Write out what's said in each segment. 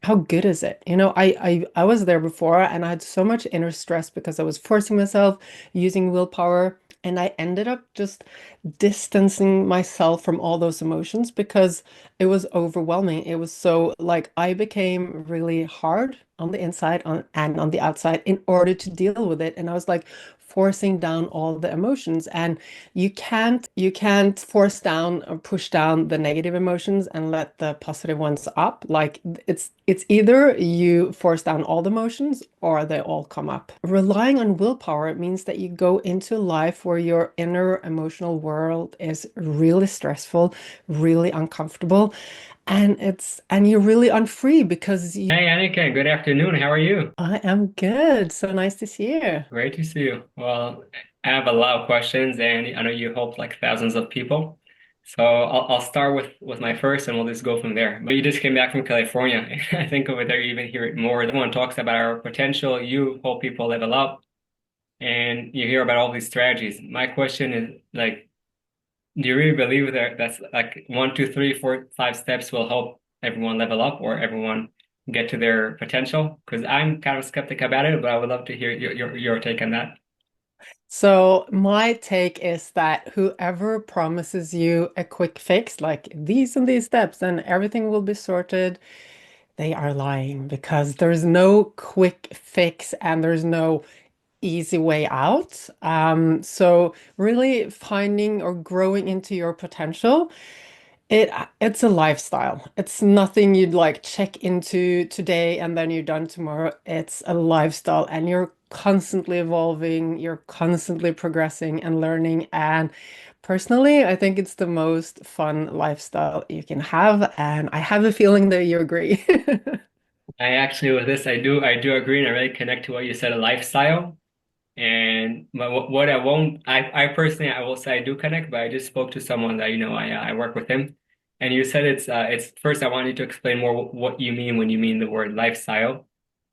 how good is it? I was there before and I had so much inner stress because I was forcing myself using willpower. And I ended up just distancing myself from all those emotions because it was overwhelming. It was so like I became really hard on the inside and on the outside in order to deal with it. And I was like forcing down all the emotions. And you can't force down or push down the negative emotions and let the positive ones up. Like it's either you force down all the emotions or they all come up. Relying on willpower means that you go into life where your inner emotional world is really stressful, really uncomfortable, and you're really unfree because Hey, Anniken, good afternoon. How are you? I am good. So nice to see you. Great to see you. Well, I have a lot of questions, and I know you help like thousands of people. So I'll start with my first, and we'll just go from there. But you just came back from California. I think over there you even hear it more. Everyone talks about our potential. You help people level up, and you hear about all these strategies. My question is like, do you really believe that that's like one, two, three, four, five steps will help everyone level up or everyone get to their potential? Because I'm kind of skeptic about it, but I would love to hear your take on that. So my take is that whoever promises you a quick fix, like these and these steps, and everything will be sorted, they are lying because there's no quick fix and there's no easy way out. So really finding or growing into your potential, it's a lifestyle. It's nothing you'd like check into today and then you're done tomorrow. It's a lifestyle and you're constantly evolving, you're constantly progressing and learning. And personally, I think it's the most fun lifestyle you can have. And I have a feeling that you agree. I actually with this I do agree and I really connect to what you said, a lifestyle. And but what I won't I personally I will say I do connect, but I just spoke to someone that I work with him, and you said it's first I want you to explain more what you mean when you mean the word lifestyle.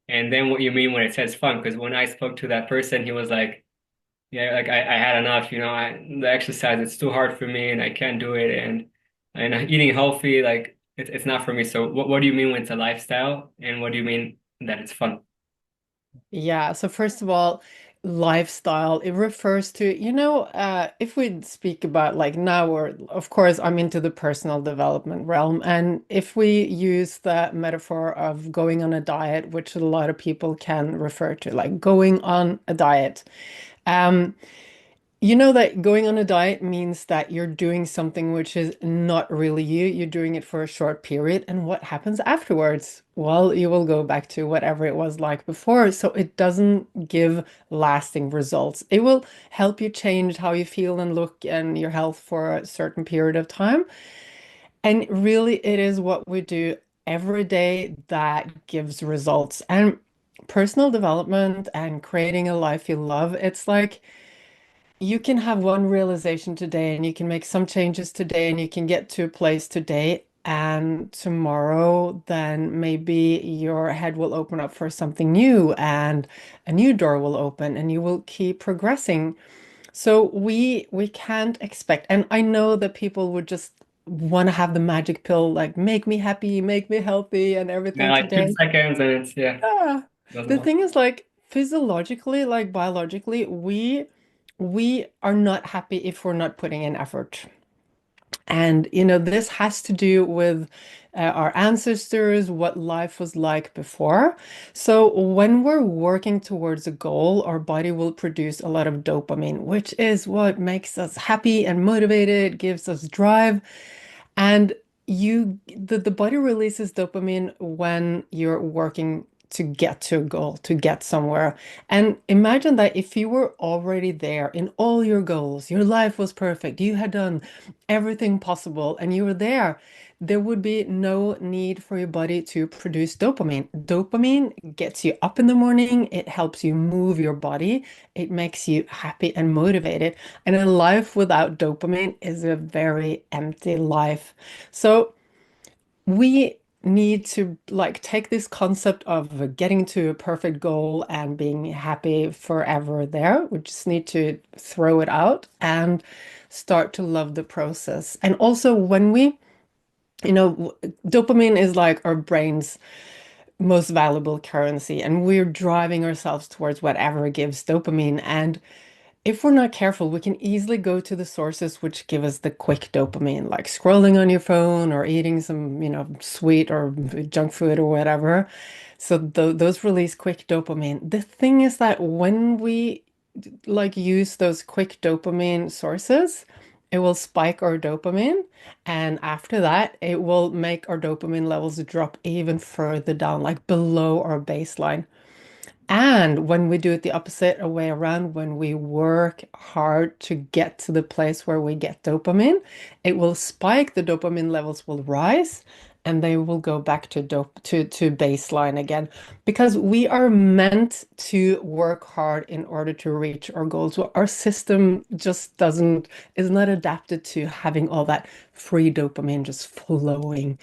And then what you mean when it says fun, because when I spoke to that person, he was like, yeah, like I had enough, the exercise, it's too hard for me and I can't do it. And eating healthy, like it's not for me. So what do you mean when it's a lifestyle? And what do you mean that it's fun? Yeah, so first of all, lifestyle, it refers to, if we speak about like now, or of course, I'm into the personal development realm. And if we use the metaphor of going on a diet, which a lot of people can refer to, like going on a diet. Um, you know that going on a diet means that you're doing something which is not really you. You're doing it for a short period. And what happens afterwards? Well, you will go back to whatever it was like before. So it doesn't give lasting results. It will help you change how you feel and look and your health for a certain period of time. And really, it is what we do every day that gives results. And personal development and creating a life you love, it's like, you can have one realization today and you can make some changes today and you can get to a place today. And tomorrow, then maybe your head will open up for something new and a new door will open and you will keep progressing. So we can't expect, and I know that people would just want to have the magic pill, like make me happy, make me healthy and Yeah, everything like two today. seconds and it's yeah, Yeah. doesn't The help. thing is like physiologically, like biologically, we are not happy if we're not putting in effort. And this has to do with our ancestors, what life was like before. So when we're working towards a goal, our body will produce a lot of dopamine, which is what makes us happy and motivated, gives us drive. And the body releases dopamine when you're working to get to a goal, to get somewhere. And imagine that if you were already there in all your goals, your life was perfect, you had done everything possible, and you were there would be no need for your body to produce dopamine. Dopamine gets you up in the morning, it helps you move your body, it makes you happy and motivated. And a life without dopamine is a very empty life. So we need to like take this concept of getting to a perfect goal and being happy forever there. We just need to throw it out and start to love the process. And also when we, dopamine is like our brain's most valuable currency, and we're driving ourselves towards whatever gives dopamine. And if we're not careful, we can easily go to the sources which give us the quick dopamine, like scrolling on your phone or eating some, sweet or junk food or whatever. So th those release quick dopamine. The thing is that when we like use those quick dopamine sources, it will spike our dopamine. And after that, it will make our dopamine levels drop even further down, like below our baseline. And when we do it the opposite way around, when we work hard to get to the place where we get dopamine, it will spike, the dopamine levels will rise, and they will go back to to baseline again. Because we are meant to work hard in order to reach our goals. So our system just doesn't, is not adapted to having all that free dopamine just flowing.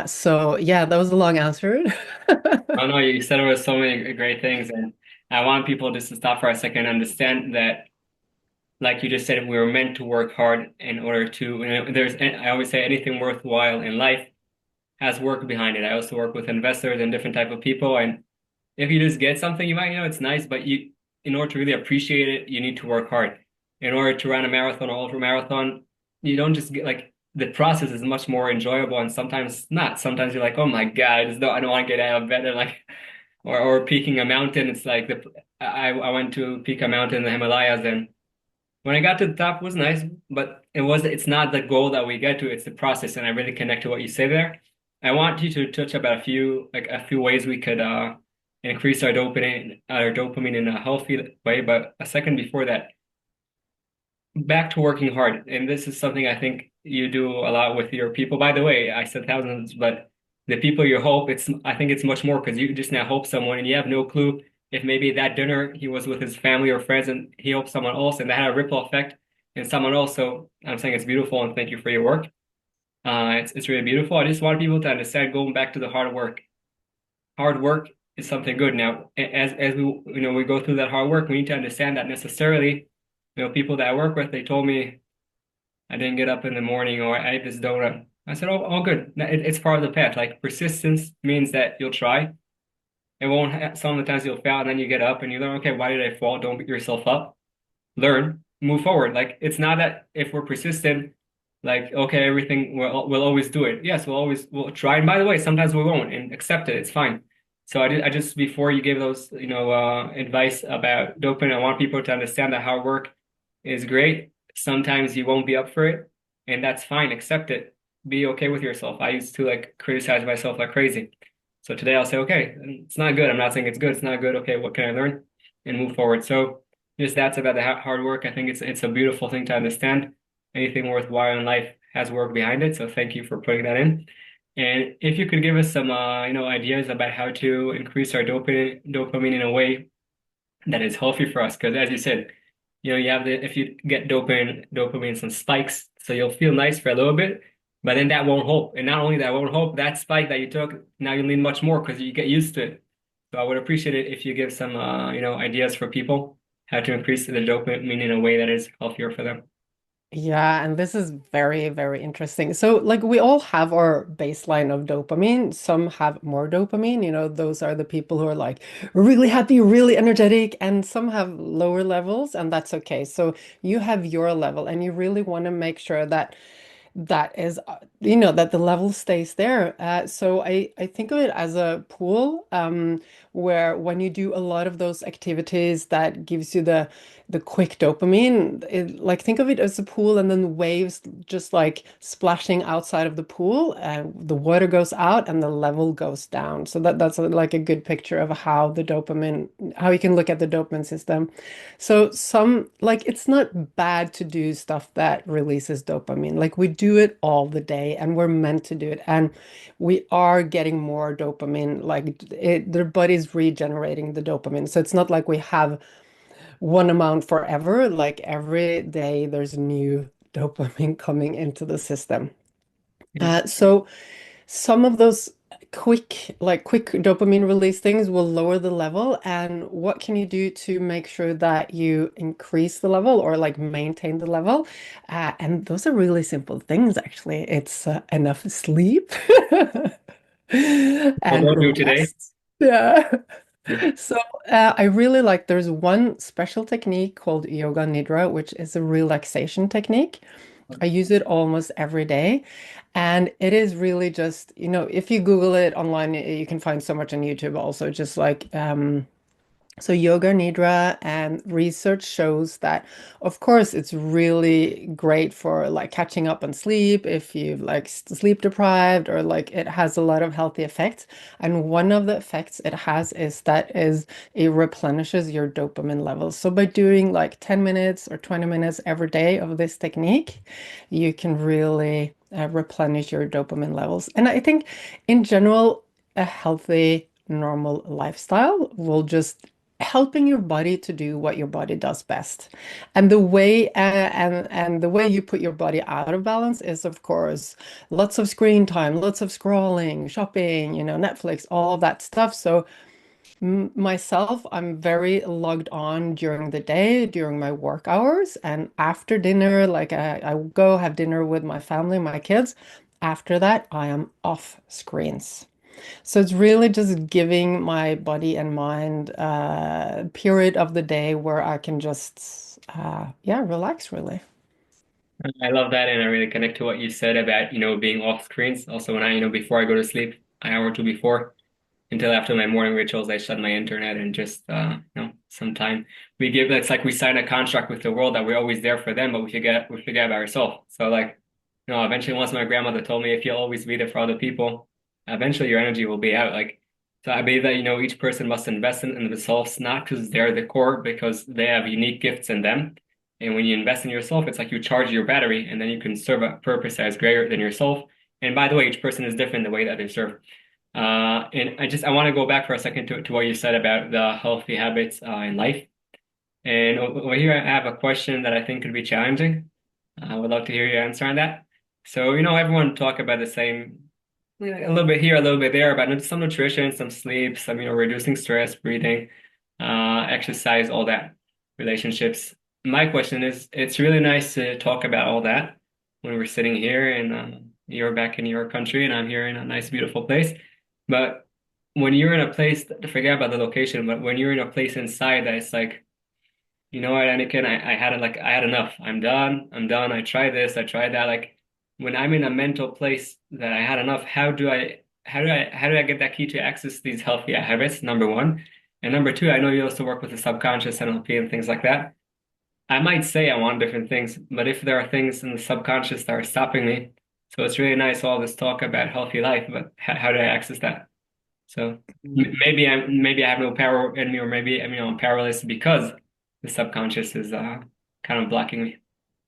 So yeah, that was a long answer. I know you said it was so many great things, and I want people just to stop for a second and understand that, like you just said, we were meant to work hard in order to, I always say anything worthwhile in life has work behind it. I also work with investors and different type of people, and if you just get something, you might, it's nice, but in order to really appreciate it, you need to work hard. In order to run a marathon or ultra marathon, you don't just get like the process is much more enjoyable and sometimes not. Sometimes you're like, oh my God, I don't want to get out of bed and like, or peaking a mountain. It's like I went to peak a mountain in the Himalayas, and when I got to the top, it was nice, but it's not the goal that we get to, it's the process. And I really connect to what you say there. I want you to touch about a few ways we could increase our dopamine in a healthy way. But a second before that, back to working hard. And this is something I think you do a lot with your people. By the way, I said thousands, but the people you hope, I think it's much more because you just now hope someone and you have no clue if maybe that dinner he was with his family or friends and he hoped someone else and that had a ripple effect and someone else. So I'm saying it's beautiful and thank you for your work. It's really beautiful. I just want people to understand going back to the hard work. Hard work is something good. Now, as we we go through that hard work, we need to understand that necessarily, people that I work with, they told me I didn't get up in the morning or I ate this donut. I said, oh, all good. It's part of the path. Like persistence means that you'll try. It won't, some of the times you'll fail and then you get up and you learn, okay, why did I fall? Don't beat yourself up. Learn, move forward. Like it's not that if we're persistent, like, okay, everything, we'll always do it. Yes, we'll try. And by the way, sometimes we won't and accept it. It's fine. So I just, before you gave those, advice about dopamine, I want people to understand that hard work is great. Sometimes you won't be up for it, and that's fine. Accept it. Be okay with yourself. I used to like criticize myself like crazy. So today I'll say, okay, it's not good. I'm not saying it's good. It's not good. Okay, what can I learn and move forward? So just that's about the hard work. I think it's a beautiful thing to understand. Anything worthwhile in life has work behind it. So thank you for putting that in. And if you could give us some, ideas about how to increase our dopamine in a way that is healthy for us, because as you said, you have if you get dopamine some spikes, so you'll feel nice for a little bit, but then that won't hold. And not only that won't hold, that spike that you took, now you need much more because you get used to it. So I would appreciate it if you give some, ideas for people how to increase the dopamine in a way that is healthier for them. Yeah, and this is very, very interesting. So, like, we all have our baseline of dopamine. Some have more dopamine, those are the people who are like really happy, really energetic, and some have lower levels, and that's okay. So, you have your level, and you really want to make sure that that is, that the level stays there. So I think of it as a pool, where when you do a lot of those activities that gives you the quick dopamine, like think of it as a pool and then waves just like splashing outside of the pool, and the water goes out and the level goes down. So that's like a good picture of how you can look at the dopamine system. So like it's not bad to do stuff that releases dopamine. Like we do it all the day and we're meant to do it. And we are getting more dopamine, like their body's regenerating the dopamine. So it's not like we have one amount forever. Like every day there's new dopamine coming into the system. Yeah. So some of those quick dopamine release things will lower the level. And what can you do to make sure that you increase the level or like maintain the level? And those are really simple things, actually. It's enough sleep. What and we'll do today. rest. Yeah. Yeah. So I really like there's one special technique called yoga nidra, which is a relaxation technique. I use it almost every day. And it is really just, if you Google it online, you can find so much on YouTube also, just like so yoga nidra and research shows that, of course, it's really great for like catching up on sleep if you like sleep deprived or like it has a lot of healthy effects. And one of the effects it has is that is it replenishes your dopamine levels. So by doing like 10 minutes or 20 minutes every day of this technique, you can really replenish your dopamine levels. And I think in general, a healthy, normal lifestyle will just helping your body to do what your body does best. And the way and the way you put your body out of balance is, of course, lots of screen time, lots of scrolling, shopping, Netflix, all of that stuff. So myself, I'm very logged on during the day, during my work hours, and after dinner, like I go have dinner with my family, my kids. After that, I am off screens. So it's really just giving my body and mind a period of the day where I can just, yeah, relax really. I love that, and I really connect to what you said about, being off screens. Also, when I, before I go to sleep, an hour or two before, until after my morning rituals, I shut my internet and just, sometime it's like we sign a contract with the world that we're always there for them, but we forget about ourselves. So like, eventually once my grandmother told me if you'll always be there for other people, eventually your energy will be out. Like, so I believe that, each person must invest in themselves, not because they're the core, because they have unique gifts in them. And when you invest in yourself, it's like you charge your battery and then you can serve a purpose that is greater than yourself. And by the way, each person is different the way that they serve. And I want to go back for a second to what you said about the healthy habits in life. And over here, I have a question that I think could be challenging. I would love to hear your answer on that. So, everyone talk about the same, a little bit here, a little bit there about some nutrition, some sleep, some, reducing stress, breathing, exercise, all that, relationships. My question is, it's really nice to talk about all that when we're sitting here and you're back in your country and I'm here in a nice, beautiful place. But when you're in a place, forget about the location, but when you're in a place inside that it's like, you know what, Anniken, I had enough. I'm done. I'm done. I tried this. I tried that. Like when I'm in a mental place that I had enough, how do I get that key to access these healthy habits? Number one. And number two, I know you also work with the subconscious NLP and things like that. I might say I want different things, but if there are things in the subconscious that are stopping me, so it's really nice all this talk about healthy life, but how do I access that? So maybe I have no power in me, or maybe I'm powerless because the subconscious is kind of blocking me.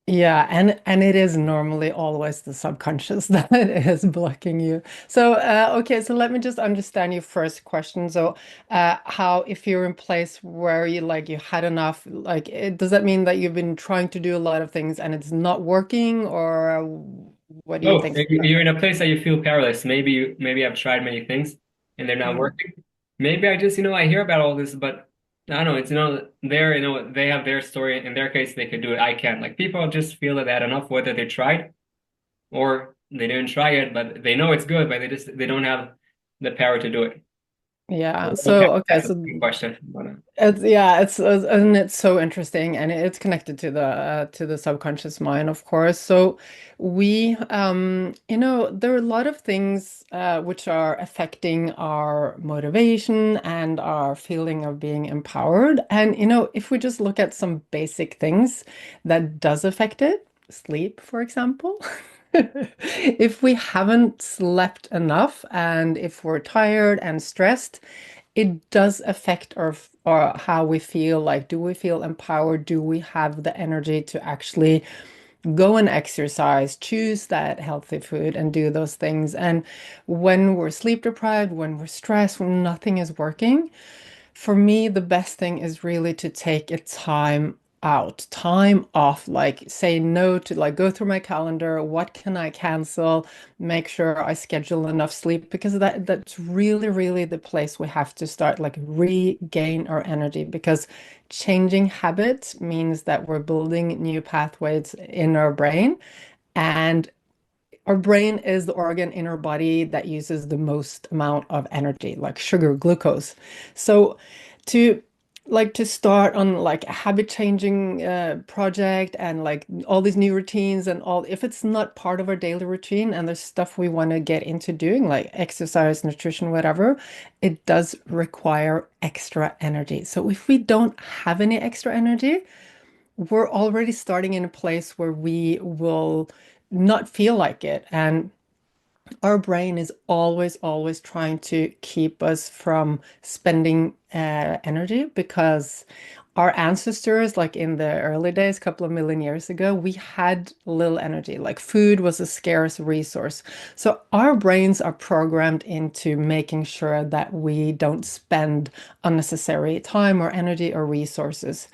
Yeah, and it is normally always the subconscious that is blocking you. So, okay, so let me just understand your first question. So, how if you're in place where you had enough, does that mean that you've been trying to do a lot of things and it's not working, or what do you Oh, think? you're in a place that you feel powerless. Maybe I've tried many things and they're not Mm. working. Maybe I just I hear about all this, but I don't know. It's they're they have their story. In their case, they could do it. I can't. Like people just feel that they had enough, whether they tried or they didn't try it, but they know it's good, but they don't have the power to do it. Yeah. Okay, So, okay, that's a so big question. and it's so interesting, and it's connected to the subconscious mind, of course. So there are a lot of things which are affecting our motivation and our feeling of being empowered. And if we just look at some basic things that does affect it, sleep, for example. If we haven't slept enough and if we're tired and stressed, it does affect our how we feel. Like, do we feel empowered? Do we have the energy to actually go and exercise, choose that healthy food, and do those things? And when we're sleep deprived, when we're stressed, when nothing is working, for me, the best thing is really to take a time out, time off, like say no to like go through my calendar, what can I cancel, make sure I schedule enough sleep because that's really, really the place we have to start, like regain our energy because changing habits means that we're building new pathways in our brain and Our brain is the organ in our body that uses the most amount of energy, like sugar, glucose. So to to start on like a habit changing project and like all these new routines and all, if it's not part of our daily routine and there's stuff we want to get into doing, like exercise, nutrition, whatever, it does require extra energy. So if we don't have any extra energy, we're already starting in a place where we will not feel like it. And our brain is always, always trying to keep us from spending energy because our ancestors, like in the early days, a couple of million years ago, we had little energy. Like food was a scarce resource. So our brains are programmed into making sure that we don't spend unnecessary time or energy or resources.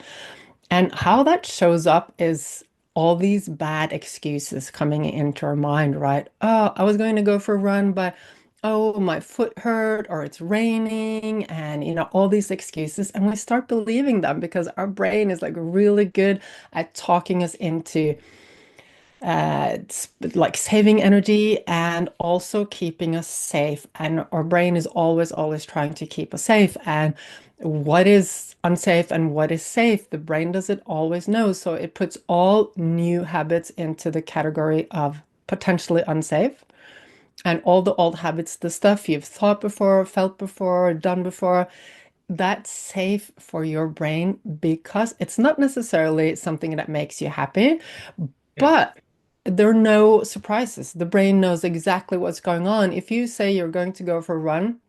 And how that shows up is all these bad excuses coming into our mind, right? Oh, I was going to go for a run, but oh, my foot hurt, or it's raining, and all these excuses. And we start believing them because our brain is like really good at talking us into like saving energy and also keeping us safe. And our brain is always, always trying to keep us safe. And what is unsafe and what is safe, the brain doesn't always know. So it puts all new habits into the category of potentially unsafe. And all the old habits, the stuff you've thought before, felt before, done before, that's safe for your brain because it's not necessarily something that makes you happy, Yeah. but there are no surprises. The brain knows exactly what's going on. If you say you're going to go for a run,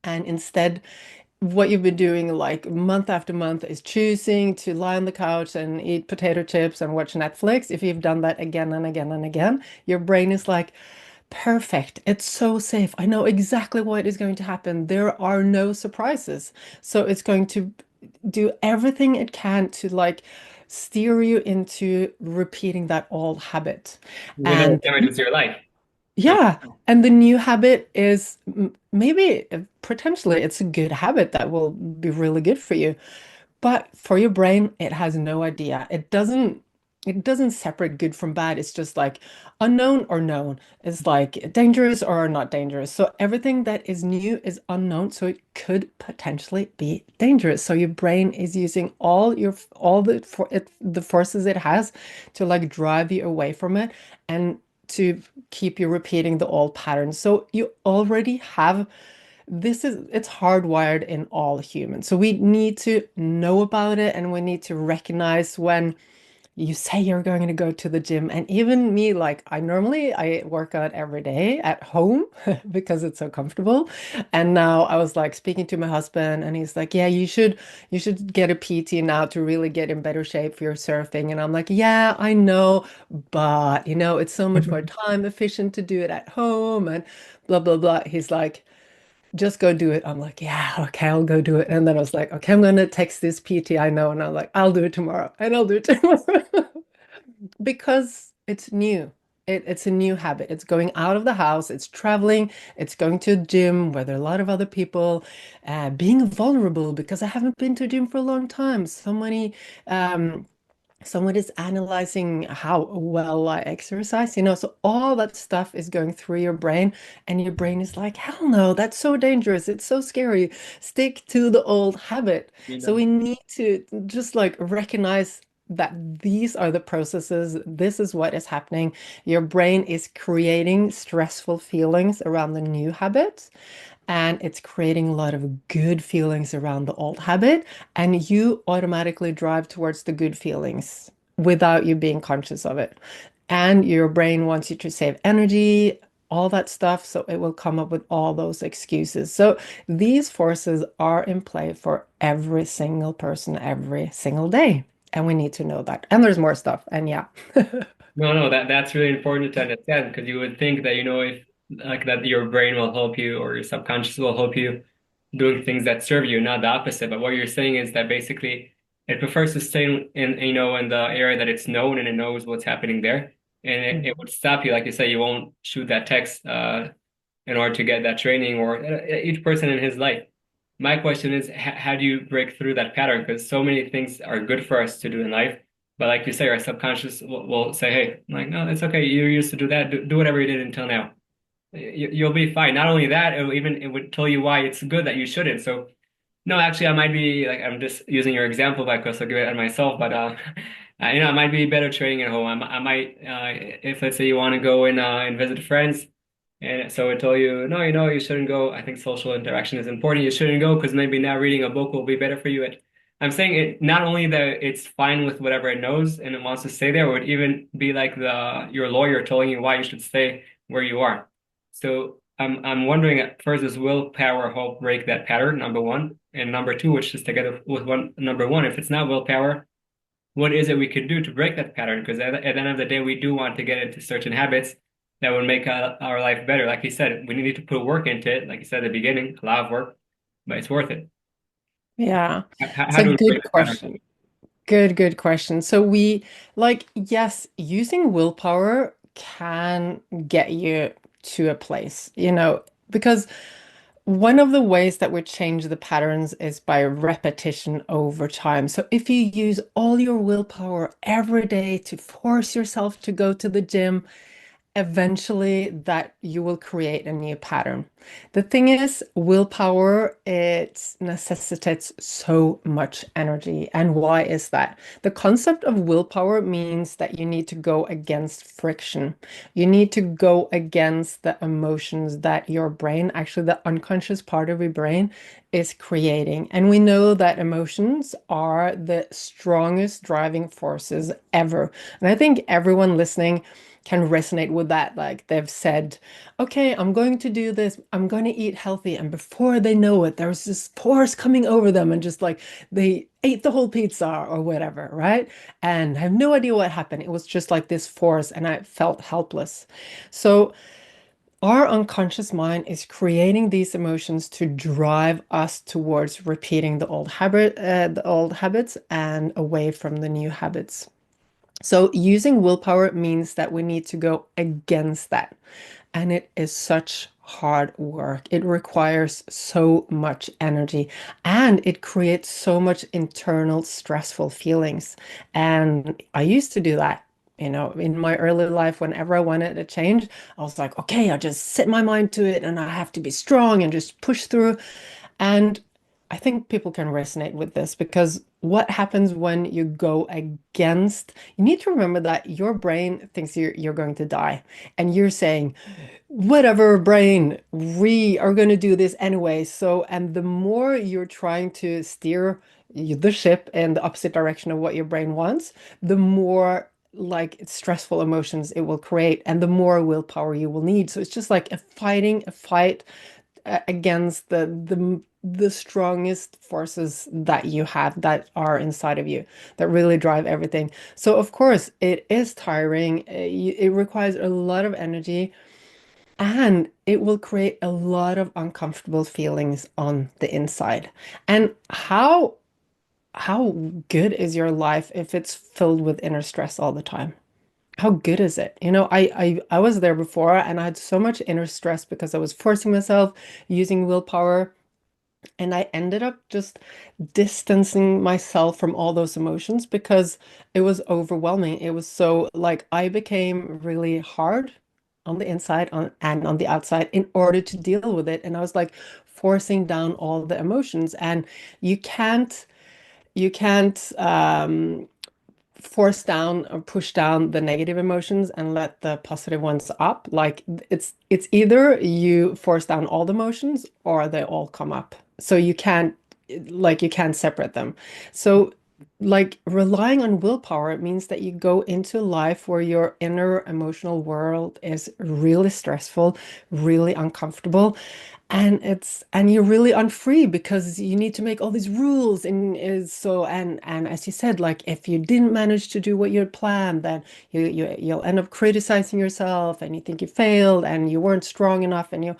and instead, what you've been doing like month after month is choosing to lie on the couch and eat potato chips and watch Netflix, if you've done that again and again and again, your brain is like, perfect. It's so safe. I know exactly what is going to happen. There are no surprises. So it's going to do everything it can to like steer you into repeating that old habit. Even though it And damages your life. Like, yeah, and the new habit is maybe potentially it's a good habit that will be really good for you. But for your brain, it has no idea. It doesn't separate good from bad. It's just like unknown or known. It's like dangerous or not dangerous. So everything that is new is unknown, so it could potentially be dangerous. So your brain is using all the forces it has to like drive you away from it and to keep you repeating the old patterns. So you already have it's hardwired in all humans. So we need to know about it and we need to recognize when you say you're going to go to the gym. And even me, like I work out every day at home because it's so comfortable. And now I was like speaking to my husband and he's like, yeah, you should get a PT now to really get in better shape for your surfing. And I'm like, yeah, I know, but it's so much more time efficient to do it at home and blah blah blah. He's like, just go do it. I'm like, yeah, okay, I'll go do it. And then I was like, okay, I'm gonna text this PT I know, and I'm like, I'll do it tomorrow, and I'll do it tomorrow because it's new. It's a new habit. It's going out of the house, it's traveling, it's going to a gym where there are a lot of other people, being vulnerable because I haven't been to a gym for a long time. So many um, someone is analyzing how well I exercise, so all that stuff is going through your brain, and your brain is like, hell no, that's so dangerous. It's so scary. Stick to the old habit. you So know, we need to just like recognize that these are the processes. This is what is happening. Your brain is creating stressful feelings around the new habit and it's creating a lot of good feelings around the old habit, and you automatically drive towards the good feelings without you being conscious of it. And your brain wants you to save energy, all that stuff, so it will come up with all those excuses. So these forces are in play for every single person every single day. And we need to know that. And there's more stuff. And yeah. no, no, that's really important to understand because you would think that, if like that your brain will help you or your subconscious will help you doing things that serve you, not the opposite. But what you're saying is that basically it prefers to stay in the area that it's known and it knows what's happening there. And it would stop you, like you say, you won't shoot that text in order to get that training or each person in his life. My question is, how do you break through that pattern? Because so many things are good for us to do in life, But like you say, our subconscious will say, hey, like, no, it's okay. You used to do that. Do whatever you did until now. You'll be fine. Not only that, it would tell you why it's good that you shouldn't. So no, actually, I might be like I'm just using your example, but I could also give it at myself. But I might be better trading at home. I might if let's say you want to go and visit friends, and so it told you, no, you shouldn't go. I think social interaction is important. You shouldn't go because maybe now reading a book will be better for you. I'm saying it not only that it's fine with whatever it knows and it wants to stay there, it would even be like the your lawyer telling you why you should stay where you are. So I'm wondering at first, does willpower help break that pattern, number one? And number two, which is together with one number one, if it's not willpower, what is it we could do to break that pattern? Because at the end of the day, we do want to get into certain habits that would make our life better. Like you said, we need to put work into it. Like you said at the beginning, a lot of work, but it's worth it. Yeah, it's How a do we break good the pattern? question. Good question. So we like, yes, using willpower can get you to a place, because one of the ways that we change the patterns is by repetition over time. So if you use all your willpower every day to force yourself to go to the gym, eventually that you will create a new pattern. The thing is, willpower, it necessitates so much energy. And why is that? The concept of willpower means that you need to go against friction. You need to go against the emotions that your brain, actually the unconscious part of your brain, is creating. And we know that emotions are the strongest driving forces ever. And I think everyone listening can resonate with that. Like they've said, okay, I'm going to do this, I'm going to eat healthy. And before they know it, there's this force coming over them and just like they ate the whole pizza or whatever, right? And I have no idea what happened. It was just like this force, and I felt helpless. So, our unconscious mind is creating these emotions to drive us towards repeating the old habits and away from the new habits. So using willpower means that we need to go against that. And it is such hard work. It requires so much energy and it creates so much internal stressful feelings. And I used to do that. In my early life, whenever I wanted a change, I was like, okay, I'll just set my mind to it and I have to be strong and just push through. And I think people can resonate with this because what happens when you go against, you need to remember that your brain thinks you're going to die. And you're saying, whatever, brain, we are going to do this anyway. So, and the more you're trying to steer the ship in the opposite direction of what your brain wants, the more like stressful emotions it will create and the more willpower you will need. So it's just like a fight against the strongest forces that you have that are inside of you that really drive everything. So of course it is tiring. It requires a lot of energy and it will create a lot of uncomfortable feelings on the inside. And how good is your life if it's filled with inner stress all the time? How good is it? I was there before and I had so much inner stress because I was forcing myself using willpower. And I ended up just distancing myself from all those emotions because it was overwhelming. It was so like I became really hard on the inside and on the outside in order to deal with it. And I was like forcing down all the emotions. And you can't you can't force down or push down the negative emotions and let the positive ones up. Like it's either you force down all the emotions or they all come up. So you can't separate them. So like relying on willpower, it means that you go into life where your inner emotional world is really stressful, really uncomfortable, and you're really unfree because you need to make all these rules and is so and as you said, like if you didn't manage to do what you had planned, then you'll end up criticizing yourself and you think you failed and you weren't strong enough and you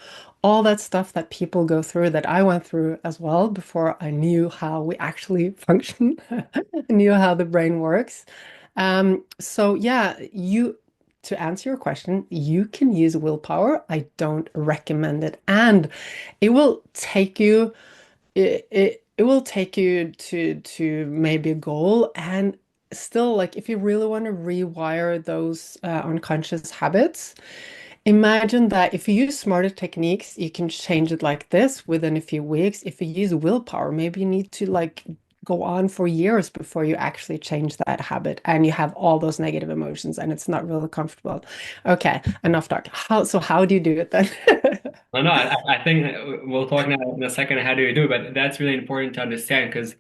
all that stuff that people go through that I went through as well before I knew how we actually function, knew how the brain works. So yeah, to answer your question, you can use willpower. I don't recommend it. And it will take you it will take you to maybe a goal and still, like, if you really want to rewire those unconscious habits, imagine that if you use smarter techniques, you can change it like this within a few weeks. If you use willpower, maybe you need to like go on for years before you actually change that habit and you have all those negative emotions and it's not really comfortable. Okay, enough talk. How do you do it then? Well, no, I think we'll talk now in a second how do you do it, but that's really important to understand because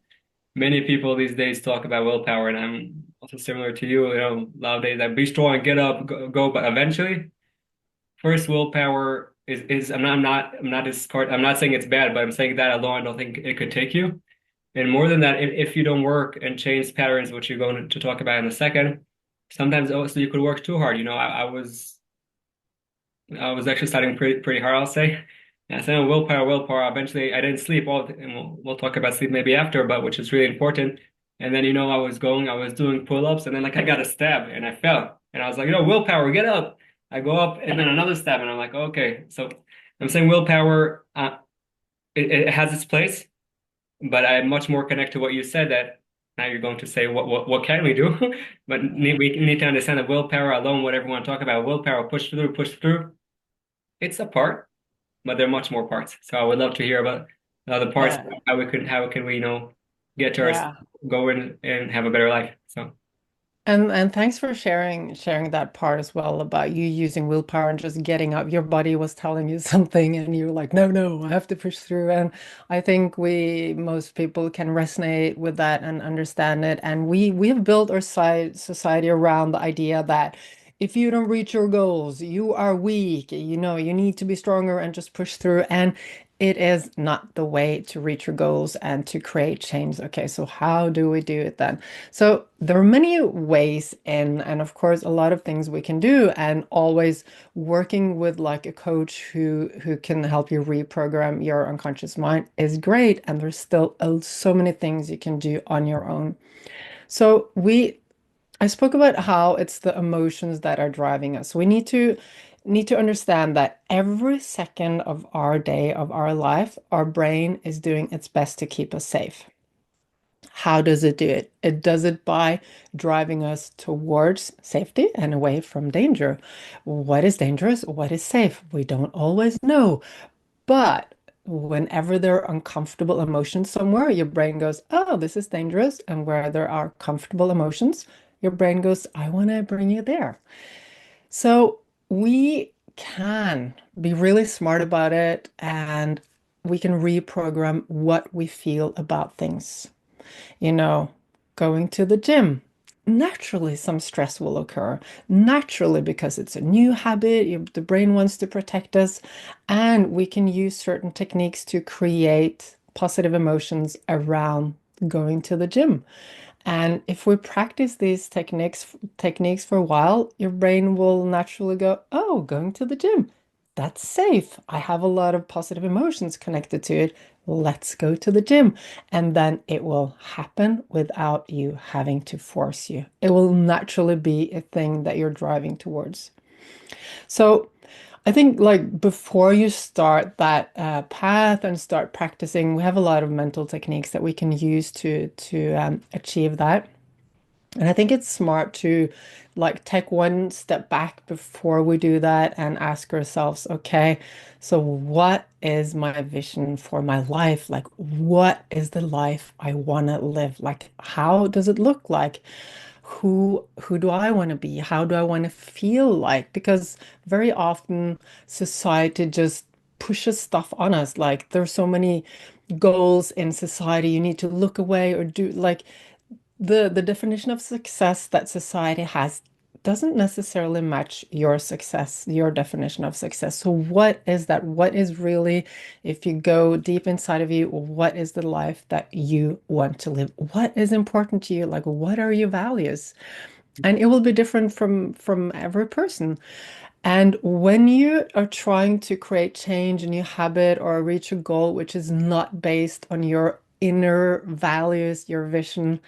many people these days talk about willpower, and I'm also similar to you. You know, nowadays I be strong, get up, go, but eventually, first willpower is I'm not saying it's bad, but I'm saying that alone I don't think it could take you. And more than that, if you don't work and change patterns, which you're going to talk about in a second, sometimes also you could work too hard. You know, I was actually studying pretty hard, I'll say. And I said, oh, willpower, willpower. Eventually, I didn't sleep and we'll talk about sleep maybe after, but which is really important. And then, I was doing pull-ups, and then like I got a stab and I fell. And I was like, willpower, get up. I go up and then another stab, and I'm like, okay. So I'm saying willpower, it has its place, but I much more connect to what you said that now you're going to say, what can we do? But we need to understand that willpower alone, whatever we want to talk about, willpower, push through. It's a part, but there are much more parts. So I would love to hear about the parts, Yeah. how can we, get to our Yeah. go in and have a better life. So And thanks for sharing that part as well about you using willpower and just getting up. Your body was telling you something and you were like, no, no, I have to push through. And I think most people can resonate with that and understand it. And we have built our society around the idea that if you don't reach your goals, you are weak. You know, you need to be stronger and just push through. And it is not the way to reach your goals and to create change. Okay, so how do we do it then? So there are many ways in, and of course, a lot of things we can do, and always working with like a coach who can help you reprogram your unconscious mind is great. And there's still so many things you can do on your own. So I spoke about how it's the emotions that are driving us. We need to understand that every second of our day, of our life, our brain is doing its best to keep us safe. How does it do it? It does it by driving us towards safety and away from danger. What is dangerous? What is safe? We don't always know. But whenever there are uncomfortable emotions somewhere, your brain goes, oh, this is dangerous. And where there are comfortable emotions, your brain goes, I want to bring you there. So we can be really smart about it and we can reprogram what we feel about things. You know, going to the gym. Naturally, some stress will occur. Naturally, because it's a new habit, the brain wants to protect us, and we can use certain techniques to create positive emotions around going to the gym. And if we practice these techniques for a while, your brain will naturally go, "Oh, going to the gym. That's safe. I have a lot of positive emotions connected to it. Let's go to the gym." And then it will happen without you having to force you. It will naturally be a thing that you're driving towards. So I think like before you start that path and start practicing, we have a lot of mental techniques that we can use to achieve that. And I think it's smart to like take one step back before we do that and ask ourselves, okay, so what is my vision for my life? Like, what is the life I want to live? Like, how does it look like? Who do I want to be? How do I want to feel like? Because very often society just pushes stuff on us. Like, there's so many goals in society. You need to look away or do like the definition of success that society has doesn't necessarily match your success, your definition of success. So what is that? What is really, if you go deep inside of you, what is the life that you want to live? What is important to you? Like, what are your values? And it will be different from every person. And when you are trying to create change, a new habit, or reach a goal which is not based on your inner values, your vision,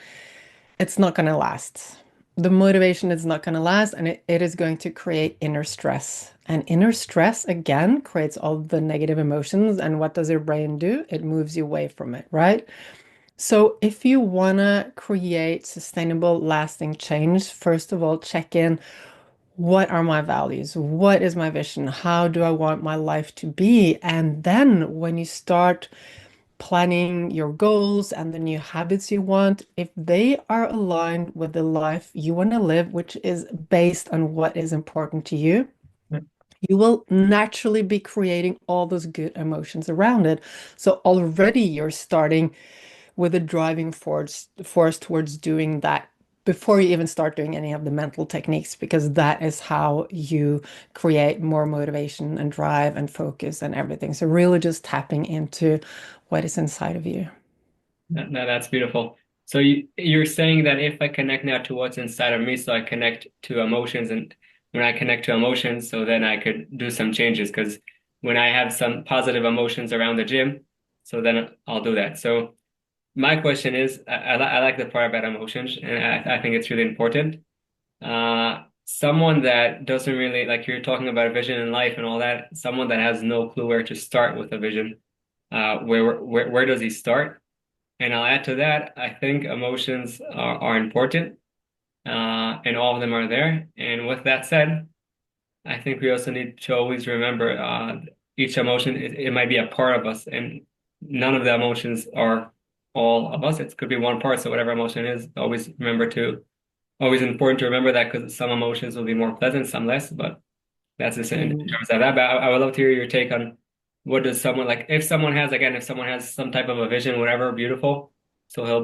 it's not going to last. The motivation is not going to last, and it is going to create inner stress. And inner stress, again, creates all the negative emotions. And what does your brain do? It moves you away from it, right? So if you want to create sustainable, lasting change, first of all, check in. What are my values? What is my vision? How do I want my life to be? And then when you start planning your goals and the new habits you want, if they are aligned with the life you want to live, which is based on what is important to you, you will naturally be creating all those good emotions around it. So already you're starting with a driving force towards doing that before you even start doing any of the mental techniques, because that is how you create more motivation and drive and focus and everything. So really just tapping into what is inside of you. That's beautiful. So you're saying that if I connect now to what's inside of me, so I connect to emotions, and when I connect to emotions, so then I could do some changes. Because when I have some positive emotions around the gym, so then I'll do that. So my question is, I like the part about emotions, and I think it's really important. Someone that doesn't really, like you're talking about a vision in life and all that, someone that has no clue where to start with a vision, where does he start? And I'll add to that, I think emotions are important, and all of them are there. And with that said, I think we also need to always remember each emotion, it might be a part of us, and none of the emotions are all of us. It could be one part. So whatever emotion is, always important to remember that, because some emotions will be more pleasant, some less. But that's just in Mm. terms of that. But I would love to hear your take on what does someone like if someone has again if someone has some type of a vision, whatever, beautiful. So he'll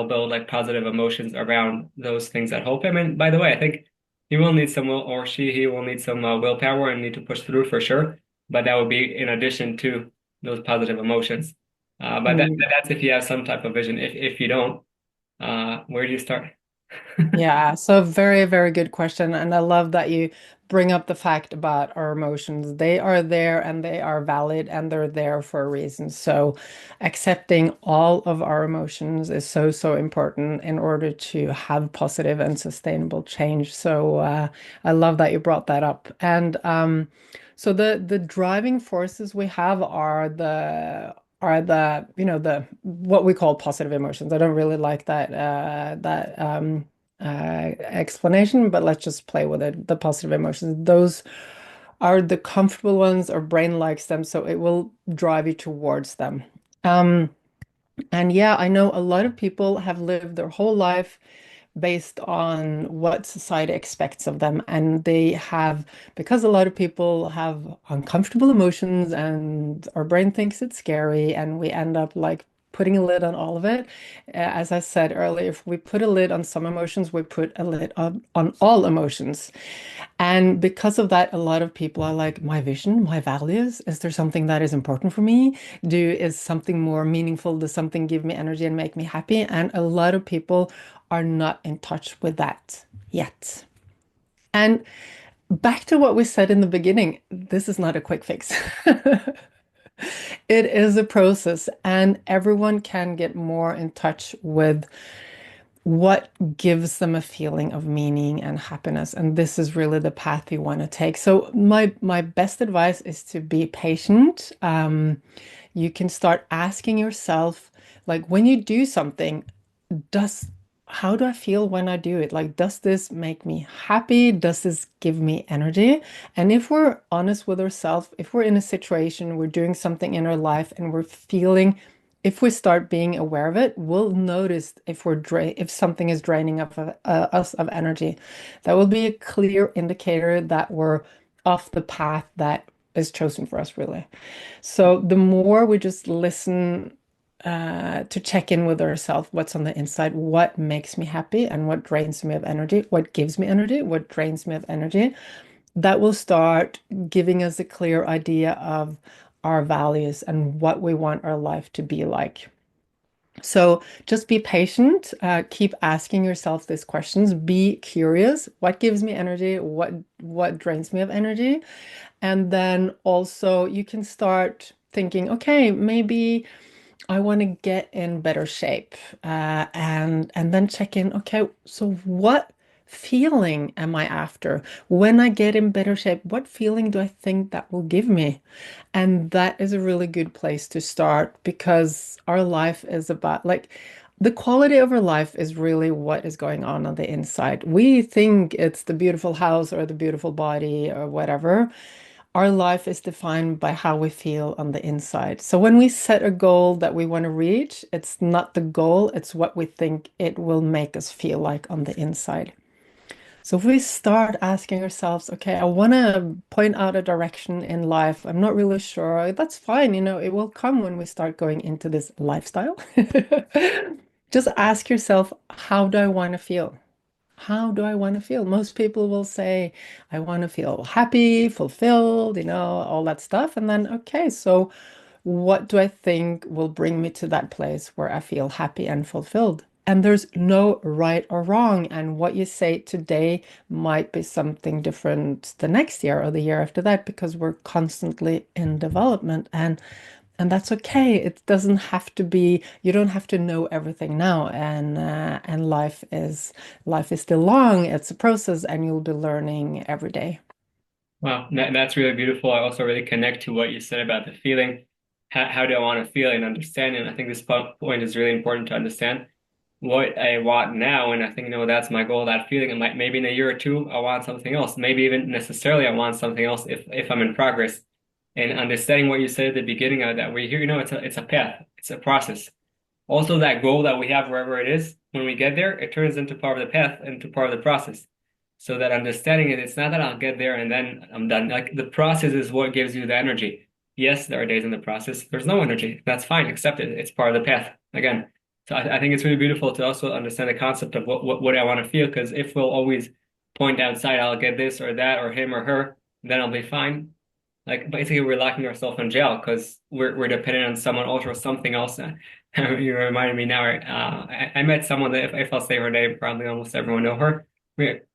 build like positive emotions around those things that help him. And by the way, I think he will need some will or he will need some willpower and need to push through for sure. But that would be in addition to those positive emotions. But Mm. that's if you have some type of vision. If you don't, where do you start? Yeah, so very, very good question. And I love that you bring up the fact about our emotions. They are there and they are valid and they're there for a reason. So accepting all of our emotions is so, so important in order to have positive and sustainable change. So I love that you brought that up. And so the driving forces we have are the the what we call positive emotions. I don't really like that explanation, but let's just play with it. The positive emotions, those are the comfortable ones. Our brain likes them, so it will drive you towards them. Um, and yeah, I know a lot of people have lived their whole life based on what society expects of them. And they have, because a lot of people have uncomfortable emotions and our brain thinks it's scary, and we end up like putting a lid on all of it. As I said earlier, if we put a lid on some emotions, we put a lid on all emotions. And because of that, a lot of people are like, my vision, my values, is there something that is important for me? Is something more meaningful? Does something give me energy and make me happy? And a lot of people are not in touch with that yet. And back to what we said in the beginning, this is not a quick fix. It is a process, and everyone can get more in touch with what gives them a feeling of meaning and happiness. And this is really the path you want to take. So my best advice is to be patient. You can start asking yourself, like when you do something, does how do I feel when I do it? Like, does this make me happy? Does this give me energy? And if we're honest with ourselves, if we're in a situation, we're doing something in our life and we're feeling, if we start being aware of it, we'll notice if something is draining us of energy. That will be a clear indicator that we're off the path that is chosen for us, really. So the more we just listen to check in with ourselves, what's on the inside, what makes me happy and what drains me of energy, what gives me energy, what drains me of energy, that will start giving us a clear idea of our values and what we want our life to be like. So just be patient, keep asking yourself these questions, be curious, what gives me energy, what drains me of energy, and then also you can start thinking, okay, maybe I want to get in better shape, and then check in. Okay, so what feeling am I after? When I get in better shape, what feeling do I think that will give me? And that is a really good place to start because our life is about like the quality of our life is really what is going on the inside. We think it's the beautiful house or the beautiful body or whatever. Our life is defined by how we feel on the inside. So when we set a goal that we want to reach, it's not the goal, it's what we think it will make us feel like on the inside. So if we start asking ourselves, okay, I want to point out a direction in life. I'm not really sure. That's fine. It will come when we start going into this lifestyle. Just ask yourself, how do I want to feel? How do I want to feel? Most people will say, I want to feel happy, fulfilled, all that stuff. And then, okay, so what do I think will bring me to that place where I feel happy and fulfilled? And there's no right or wrong. And what you say today might be something different the next year or the year after that because we're constantly in development. And that's okay. It doesn't have to be, you don't have to know everything now. And life is still long. It's a process and you'll be learning every day. Wow, that's really beautiful. I also really connect to what you said about the feeling. How do I want to feel and understand? And I think this point is really important to understand what I want now. And I think, that's my goal, that feeling. And maybe in a year or two, I want something else. Maybe even necessarily I want something else if I'm in progress. And understanding what you said at the beginning of that, we're here, it's a path, it's a process. Also, that goal that we have wherever it is, when we get there, it turns into part of the path, into part of the process. So that understanding it, it's not that I'll get there and then I'm done. Like the process is what gives you the energy. Yes, there are days in the process, there's no energy. That's fine, accept it. It's part of the path. Again, so I think it's really beautiful to also understand the concept of what I want to feel, because if we'll always point outside, I'll get this or that or him or her, then I'll be fine. Like basically, we're locking ourselves in jail because we're dependent on someone else or something else. You reminded me now. I met someone that if I'll say her name, probably almost everyone know her.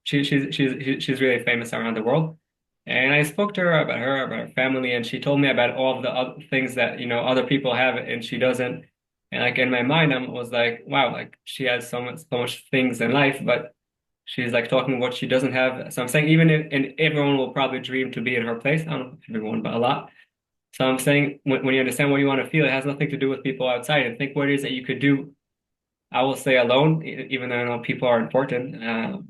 She's really famous around the world, and I spoke to her about her family, and she told me about all of the other things that other people have and she doesn't. And like in my mind, I was like, wow, like she has so much things in life, but she's like talking what she doesn't have. So I'm saying even if, and everyone will probably dream to be in her place. I don't know if everyone, but a lot. So I'm saying when you understand what you want to feel, it has nothing to do with people outside. And think what it is that you could do. I will say alone, even though I know people are important,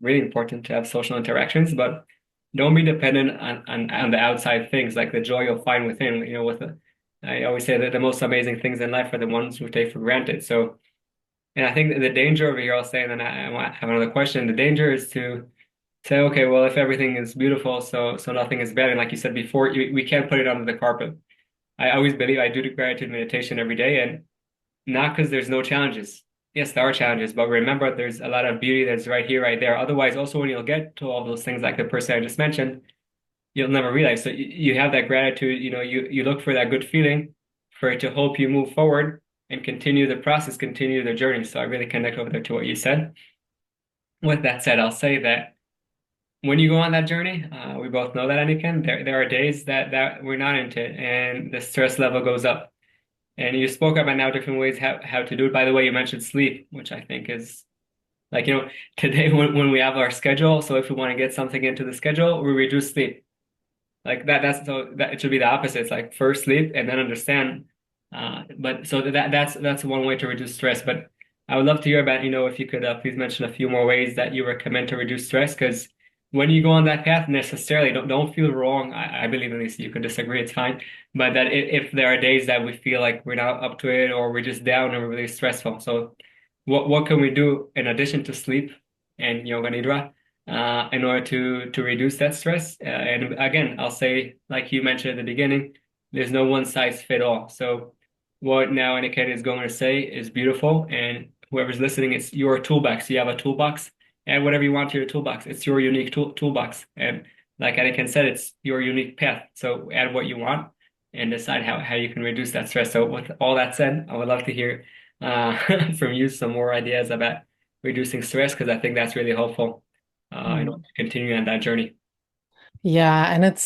really important to have social interactions, but don't be dependent on the outside things like the joy you'll find within. I always say that the most amazing things in life are the ones we take for granted. So, and I think that the danger over here, I'll say, and then I have another question. The danger is to say, okay, well, if everything is beautiful, so nothing is bad. And like you said before, we can't put it under the carpet. I always believe I do the gratitude meditation every day, and not because there's no challenges. Yes, there are challenges, but remember, there's a lot of beauty that's right here, right there. Otherwise, also when you'll get to all those things, like the person I just mentioned, you'll never realize. So you have that gratitude. You look for that good feeling for it to help you move forward and continue the process, continue the journey. So I really connect over there to what you said. With that said, I'll say that when you go on that journey, we both know that, Anniken, there are days that we're not into it and the stress level goes up. And you spoke about now different ways how to do it. By the way, you mentioned sleep, which I think is like, today when we have our schedule, so if we want to get something into the schedule, we reduce sleep. Like that's so that it should be the opposite. It's like first sleep and then understand. But so that's one way to reduce stress. But I would love to hear about, if you could please mention a few more ways that you recommend to reduce stress. Because when you go on that path, necessarily don't feel wrong. I believe at least you could disagree, it's fine. But that if there are days that we feel like we're not up to it or we're just down and we're really stressful. So what can we do in addition to sleep and yoga nidra? In order to reduce that stress. And again, I'll say, like you mentioned at the beginning, there's no one size fit all. So what now Anniken is going to say is beautiful, and whoever's listening, it's your toolbox. You have a toolbox, and whatever you want to your toolbox, it's your unique toolbox. And like Anniken said, it's your unique path. So add what you want and decide how you can reduce that stress. So with all that said, I would love to hear from you some more ideas about reducing stress because I think that's really helpful in order Mm. to continue on that journey. Yeah, and it's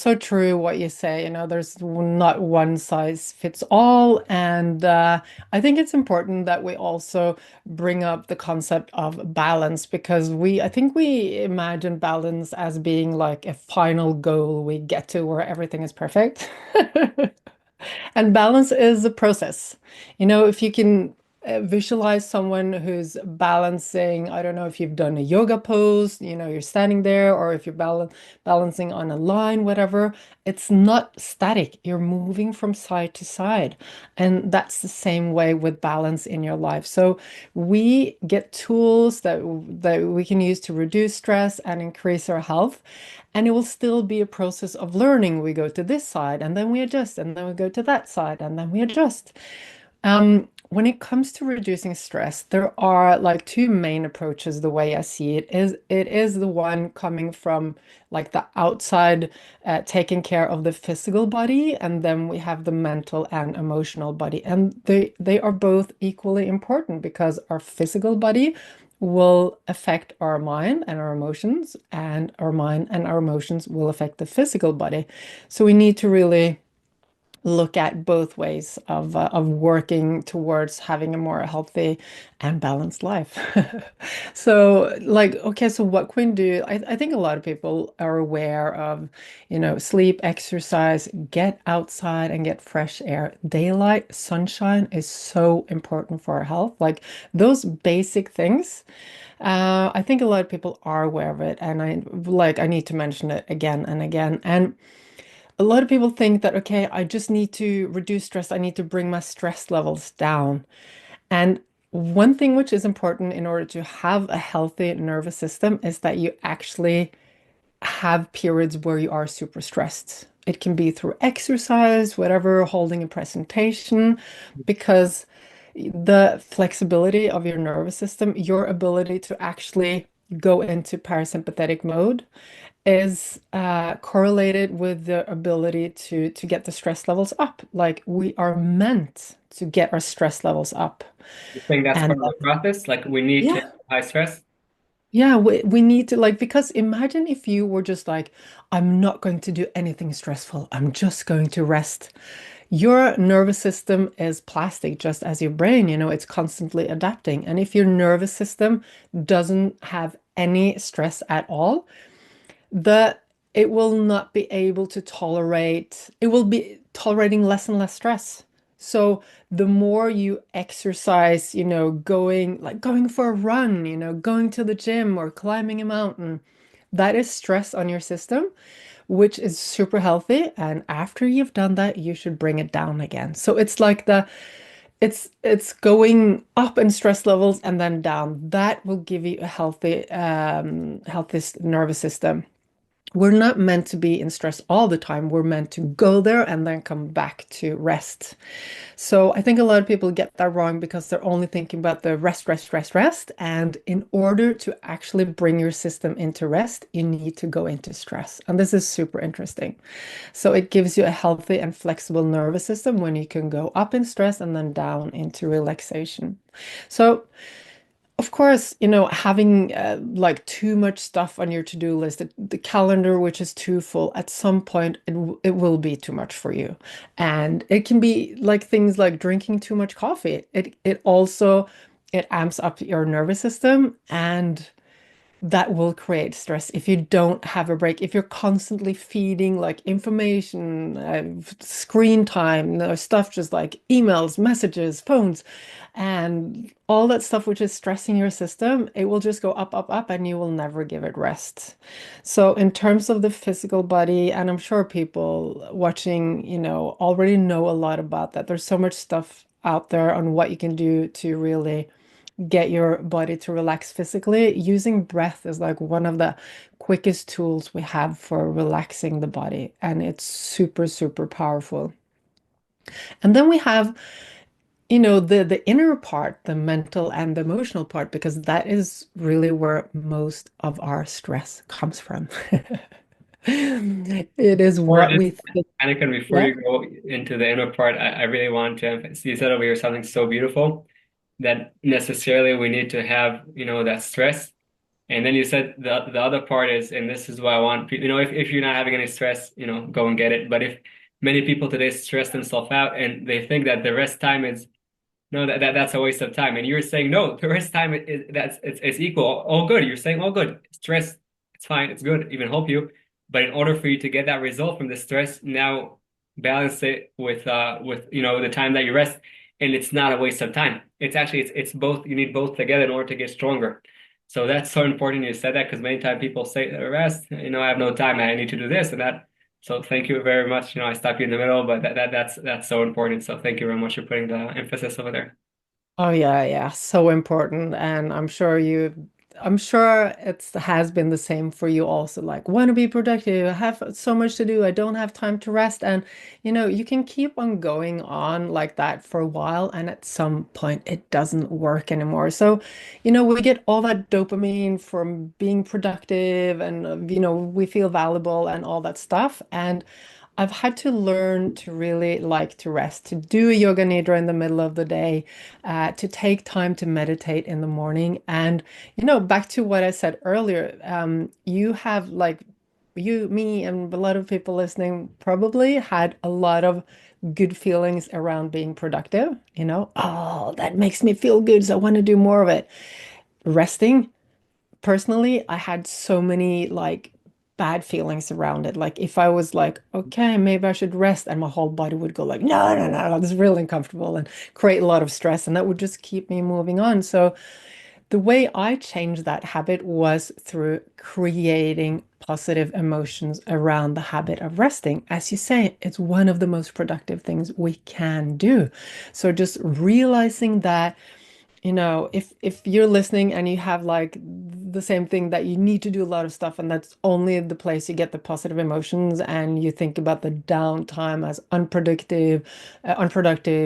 so true what you say. You know, there's not one size fits all. And I think it's important that we also bring up the concept of balance because I think we imagine balance as being like a final goal we get to where everything is perfect. And balance is a process. You know, if you can visualize someone who's balancing, I don't know if you've done a yoga pose, you know, you're standing there, or if you're balancing on a line, whatever, it's not static. You're moving from side to side. And that's the same way with balance in your life. So we get tools that we can use to reduce stress and increase our health. And it will still be a process of learning. We go to this side and then we adjust, and then we go to that side and then we adjust. When it comes to reducing stress, there are like two main approaches. The way I see it is the one coming from like the outside, taking care of the physical body, and then we have the mental and emotional body, and they are both equally important because our physical body will affect our mind and our emotions, and our mind and our emotions will affect the physical body. So we need to really look at both ways of working towards having a more healthy and balanced life. So, like, okay, so what can we do? I think a lot of people are aware of, you know, sleep, exercise, get outside and get fresh air. Daylight, sunshine is so important for our health. Like those basic things. I think a lot of people are aware of it, and I need to mention it again and again. And a lot of people think that, okay, I just need to reduce stress. I need to bring my stress levels down. And one thing which is important in order to have a healthy nervous system is that you actually have periods where you are super stressed. It can be through exercise, whatever, holding a presentation, because the flexibility of your nervous system, your ability to actually go into parasympathetic mode is correlated with the ability to get the stress levels up. Like we are meant to get our stress levels up. You think that's And part of the process? Like we need to have yeah, high stress? yeah, we need to like, because imagine if you were just like, I'm not going to do anything stressful. I'm just going to rest. Your nervous system is plastic, just as your brain, you know, it's constantly adapting. And if your nervous system doesn't have any stress at all, that it will not be able to tolerate, it will be tolerating less and less stress. So the more you exercise, you know, going for a run, you know, going to the gym or climbing a mountain, that is stress on your system, which is super healthy. And after you've done that, you should bring it down again. So it's like it's going up in stress levels and then down. That will give you a healthy nervous system. We're not meant to be in stress all the time. We're meant to go there and then come back to rest. So I think a lot of people get that wrong because they're only thinking about the rest, rest, rest, rest. And in order to actually bring your system into rest, you need to go into stress. And this is super interesting. So it gives you a healthy and flexible nervous system when you can go up in stress and then down into relaxation. So of course, you know, having like too much stuff on your to-do list, the calendar, which is too full, at some point it will be too much for you. And it can be like things like drinking too much coffee. It also it amps up your nervous system, and that will create stress if you don't have a break. If you're constantly feeding like information, screen time, you know, stuff just like emails, messages, phones, and all that stuff which is stressing your system, it will just go up, up, up, and you will never give it rest. So, in terms of the physical body, and I'm sure people watching, you know, already know a lot about that. There's so much stuff out there on what you can do to really get your body to relax physically. Using breath is like one of the quickest tools we have for relaxing the body, and it's super, super powerful. And then we have, you know, the inner part, the mental and the emotional part, because that is really where most of our stress comes from. It is Or what just, we think. Anniken, before Yeah. you go into the inner part, I really want to emphasize, you said over here something so beautiful that necessarily we need to have, that stress. And then you said the other part is, and this is what I want people, if you're not having any stress, go and get it. But if many people today stress themselves out and they think that the rest time is no, that's a waste of time. And you're saying no, the rest time it's equal, all good. You're saying all good. Stress, it's fine, it's good, even help you. But in order for you to get that result from the stress, now balance it with the time that you rest, and it's not a waste of time. It's actually it's both. You need both together in order to get stronger. So that's so important you said that because many times people say rest, I have no time, I need to do this and that. So thank you very much. I stopped you in the middle, but that's so important. So thank you very much for putting the emphasis over there. Oh yeah, yeah, so important. And I'm sure it's has been the same for you also. Like, want to be productive, I have so much to do, I don't have time to rest. And you can keep on going on like that for a while, and at some point it doesn't work anymore. So, we get all that dopamine from being productive and we feel valuable and all that stuff. And I've had to learn to really like to rest, to do a yoga nidra in the middle of the day, to take time to meditate in the morning. And, back to what I said earlier, you have like you, me, and a lot of people listening probably had a lot of good feelings around being productive. Oh, that makes me feel good, so I want to do more of it. Resting personally, I had so many like bad feelings around it. Like if I was like, okay, maybe I should rest, and my whole body would go like, no, no, no, this is really uncomfortable and create a lot of stress, and that would just keep me moving on. So the way I changed that habit was through creating positive emotions around the habit of resting. As you say, it's one of the most productive things we can do. So just realizing that if you're listening and you have like the same thing that you need to do a lot of stuff and that's only the place you get the positive emotions and you think about the downtime as unproductive,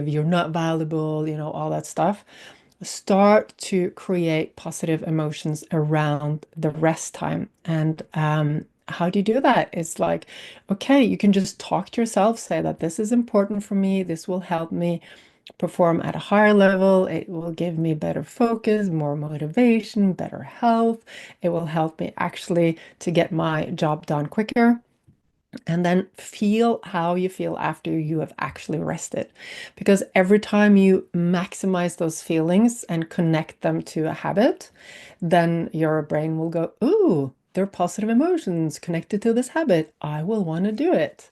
you're not valuable, all that stuff. Start to create positive emotions around the rest time. And how do you do that? It's like, okay, you can just talk to yourself, say that this is important for me, this will help me perform at a higher level. It will give me better focus, more motivation, better health. It will help me actually to get my job done quicker. And then feel how you feel after you have actually rested. Because every time you maximize those feelings and connect them to a habit, then your brain will go, ooh, there are positive emotions connected to this habit. I will want to do it.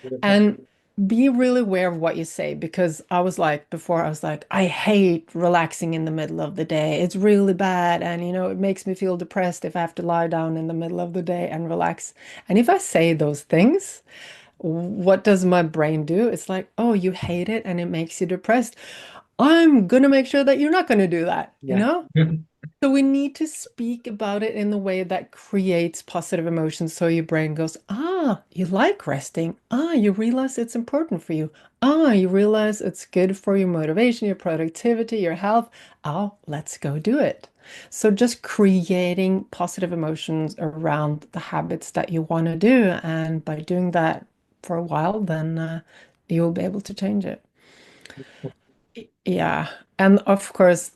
Beautiful. And be really aware of what you say because I was like, before, I was like, I hate relaxing in the middle of the day. It's really bad. And, it makes me feel depressed if I have to lie down in the middle of the day and relax. And if I say those things, what does my brain do? It's like, oh, you hate it and it makes you depressed. I'm gonna make sure that you're not gonna do that, you Yeah. know? So we need to speak about it in the way that creates positive emotions. So your brain goes, ah, you like resting. Ah, you realize it's important for you. Ah, you realize it's good for your motivation, your productivity, your health. Oh, let's go do it. So just creating positive emotions around the habits that you want to do. And by doing that for a while, then you'll be able to change it. Yeah. And of course,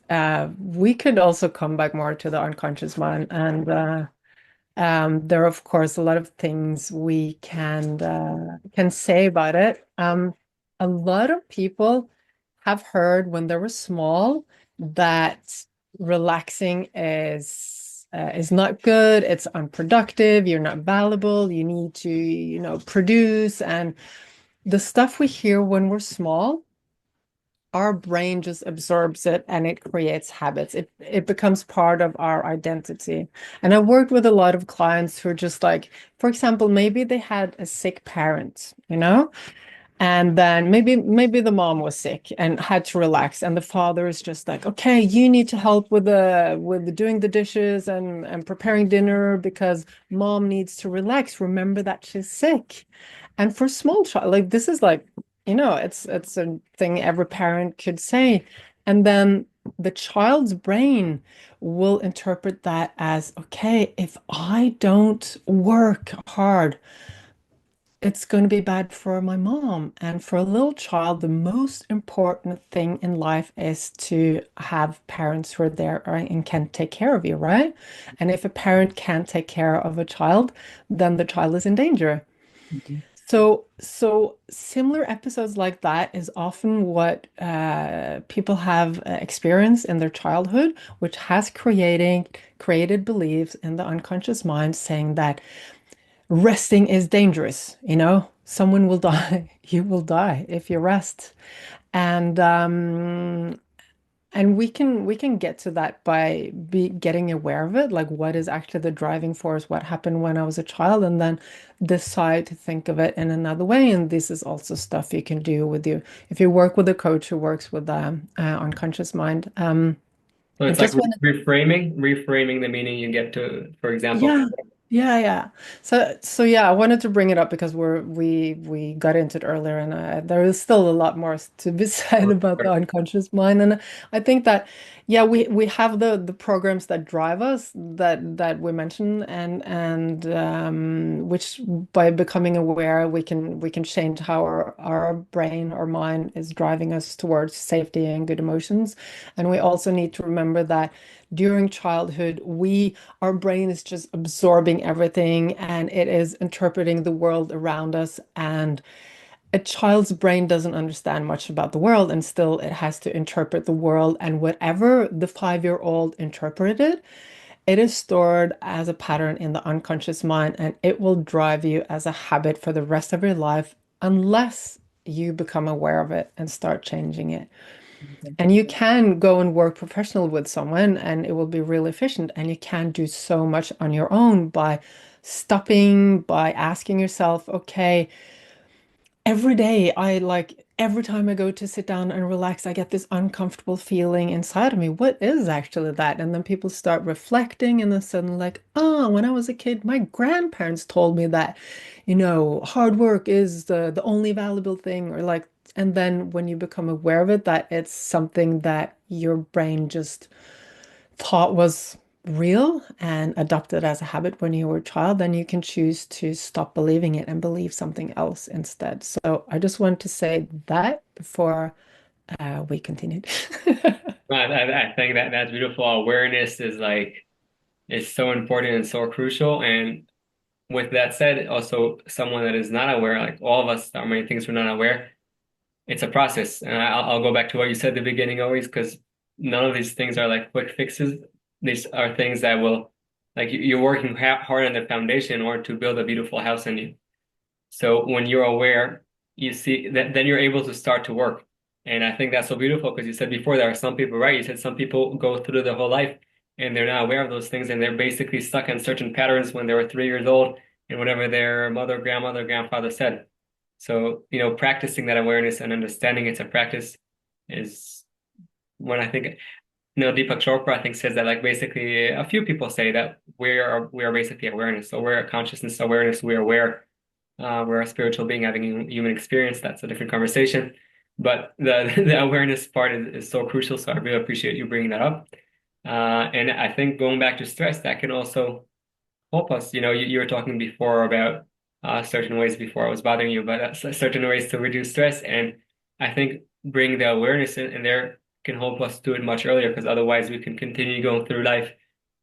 we could also come back more to the unconscious mind. And there are, of course, a lot of things we can say about it. A lot of people have heard when they were small that relaxing is not good. It's unproductive. You're not valuable. You need to, produce. And the stuff we hear when we're small, our brain just absorbs it and it creates habits. It becomes part of our identity. And I worked with a lot of clients who are just like, for example, maybe they had a sick parent, and then maybe the mom was sick and had to relax, and the father is just like, okay, you need to help with doing the dishes and preparing dinner because mom needs to relax. Remember that she's sick. And for small child, like this is like, it's a thing every parent could say. And then the child's brain will interpret that as, okay, if I don't work hard, it's going to be bad for my mom. And for a little child, the most important thing in life is to have parents who are there and can take care of you, right? And if a parent can't take care of a child, then the child is in danger. Mhm. So similar episodes like that is often what people have experienced in their childhood, which has created beliefs in the unconscious mind saying that resting is dangerous. Someone will die, you will die if you rest. And we can get to that by getting aware of it, like what is actually the driving force, what happened when I was a child, and then decide to think of it in another way. And this is also stuff you can do with you if you work with a coach who works with unconscious mind. So I it's like just want reframing the meaning you get to, for example. Yeah, yeah. So yeah, I wanted to bring it up because we got into it earlier, and there is still a lot more to be said about the unconscious mind, and I think that yeah, we have the programs that drive us that we mentioned, and which by becoming aware we can change how our brain or mind is driving us towards safety and good emotions, and we also need to remember that during childhood our brain is just absorbing everything and it is interpreting the world around us. And a child's brain doesn't understand much about the world, and still it has to interpret the world. And whatever the 5-year-old interpreted, it is stored as a pattern in the unconscious mind, and it will drive you as a habit for the rest of your life unless you become aware of it and start changing it. And you can go and work professional with someone and it will be really efficient. And you can do so much on your own by stopping, by asking yourself, okay, every day every time I go to sit down and relax, I get this uncomfortable feeling inside of me. What is actually that? And then people start reflecting and then suddenly like, oh, when I was a kid, my grandparents told me that, hard work is the only valuable thing, or like, and then when you become aware of it, that it's something that your brain just thought was real and adopted as a habit when you were a child, then you can choose to stop believing it and believe something else instead. So I just want to say that before we continued. I think that that's beautiful. Awareness is so important and so crucial. And with that said, also someone that is not aware, like all of us, there are many things we're not aware. It's a process. And I'll go back to what you said at the beginning always, because none of these things are like quick fixes. These are things that will, like you're working hard on the foundation in order to build a beautiful house in you. So when you're aware, you see that then you're able to start to work. And I think that's so beautiful because you said before there are some people, right? You said some people go through their whole life and they're not aware of those things and they're basically stuck in certain patterns when they were 3 years old and whatever their mother, grandmother, grandfather said. So, practicing that awareness and understanding it's a practice is when I think, Deepak Chopra, I think, says that like basically a few people say that we are basically awareness. So we're a consciousness awareness. We're aware. We're a spiritual being having a human experience. That's a different conversation. But the the awareness part is so crucial. So I really appreciate you bringing that up. And I think going back to stress, that can also help us. You were talking before about certain ways before I was bothering you, but certain ways to reduce stress. And I think bringing the awareness in there can help us do it much earlier because otherwise we can continue going through life.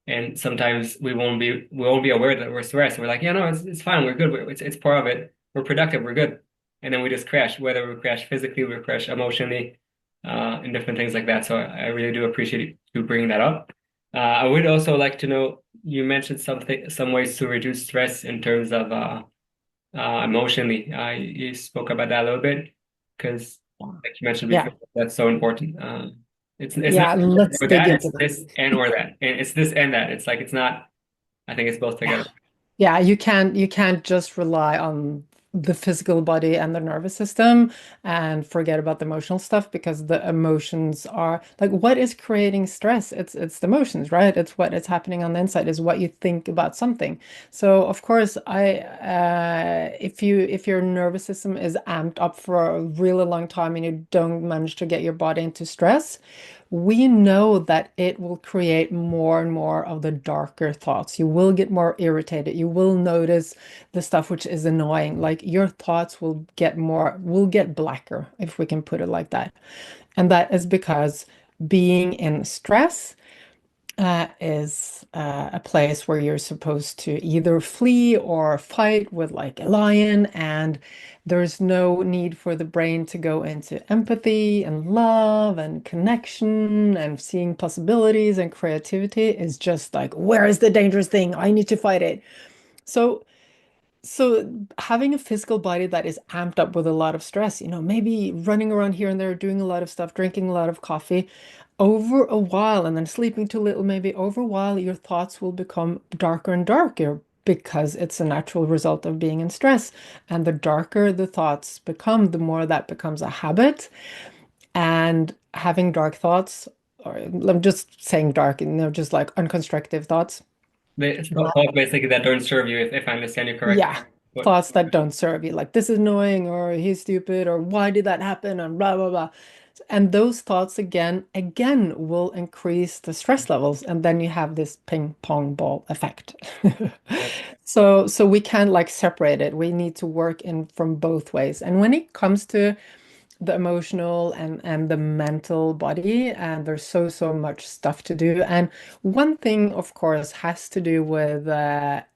And sometimes we won't be aware that we're stressed. We're like, yeah, no, it's fine. We're good. It's part of it. We're productive. We're good. And then we just crash, whether we crash physically, we crash emotionally, and different things like that. So I really do appreciate you bringing that up. I would also like to know, you mentioned some ways to reduce stress in terms of emotionally. You spoke about that a little bit because, like you mentioned Yeah. before, that's so important. It's not Yeah, let's or dig that, into it's this. this and or that. And it's this and that. It's like it's not, I think it's both Yeah. together. Yeah, you can't just rely on the physical body and the nervous system and forget about the emotional stuff, because the emotions are like what is creating stress. It's the emotions, right? It's what is happening on the inside is what you think about something. So of course, if your nervous system is amped up for a really long time and you don't manage to get your body into stress, we know that it will create more and more of the darker thoughts. You will get more irritated. You will notice the stuff which is annoying. Like your thoughts will get blacker, if we can put it like that. And that is because being in stress is a place where you're supposed to either flee or fight with like a lion, and there's no need for the brain to go into empathy and love and connection and seeing possibilities and creativity. Is just like, where is the dangerous thing? I need to fight it. So so having a physical body that is amped up with a lot of stress, maybe running around here and there, doing a lot of stuff, drinking a lot of coffee, over a while, and then sleeping too little, maybe over a while, your thoughts will become darker and darker because it's a natural result of being in stress. And the darker the thoughts become, the more that becomes a habit. And having dark thoughts, or I'm just saying dark, just like unconstructive thoughts. Thoughts basically that don't serve you, if I understand you correctly. Yeah, What? thoughts that don't serve you, like this is annoying, or he's stupid, or why did that happen, and blah blah blah. And those thoughts again will increase the stress levels, and then you have this ping pong ball effect. So we can't like separate it. We need to work in from both ways. And when it comes to the emotional and the mental body, and there's so much stuff to do. And one thing, of course, has to do with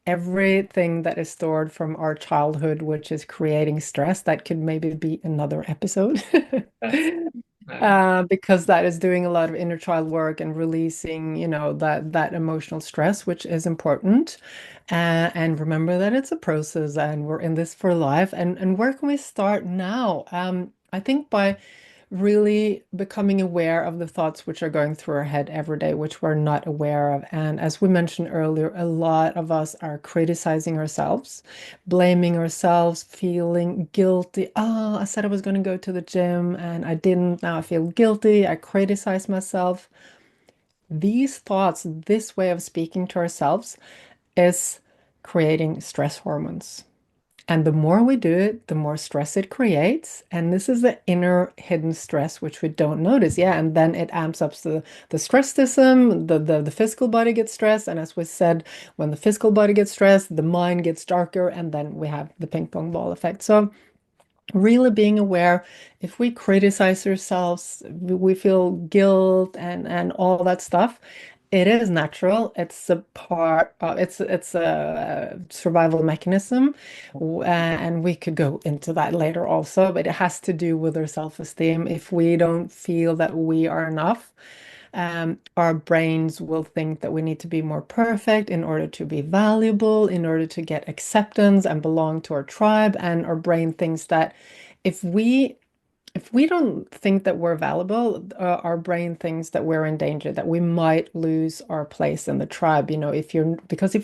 everything that is stored from our childhood, which is creating stress. That could maybe be another episode. That's, uh, Because that is doing a lot of inner child work and releasing, that emotional stress, which is important. And remember that it's a process, and we're in this for life. And where can we start now? I think by really becoming aware of the thoughts which are going through our head every day, which we're not aware of. And as we mentioned earlier, a lot of us are criticizing ourselves, blaming ourselves, feeling guilty. Oh, I said I was going to go to the gym and I didn't. Now I feel guilty. I criticize myself. These thoughts, this way of speaking to ourselves, is creating stress hormones. And the more we do it, the more stress it creates. And this is the inner hidden stress, which we don't notice. Yeah. And then it amps up the stress system, the physical body gets stressed. And as we said, when the physical body gets stressed, the mind gets darker, and then we have the ping pong ball effect. So really being aware, if we criticize ourselves, we feel guilt and all that stuff. It is natural. It's a part of it's a survival mechanism, and we could go into that later also, but it has to do with our self-esteem. If we don't feel that we are enough, our brains will think that we need to be more perfect in order to be valuable, in order to get acceptance and belong to our tribe. And our brain thinks that if we if we don't think that we're valuable, our brain thinks that we're in danger, that we might lose our place in the tribe. If you're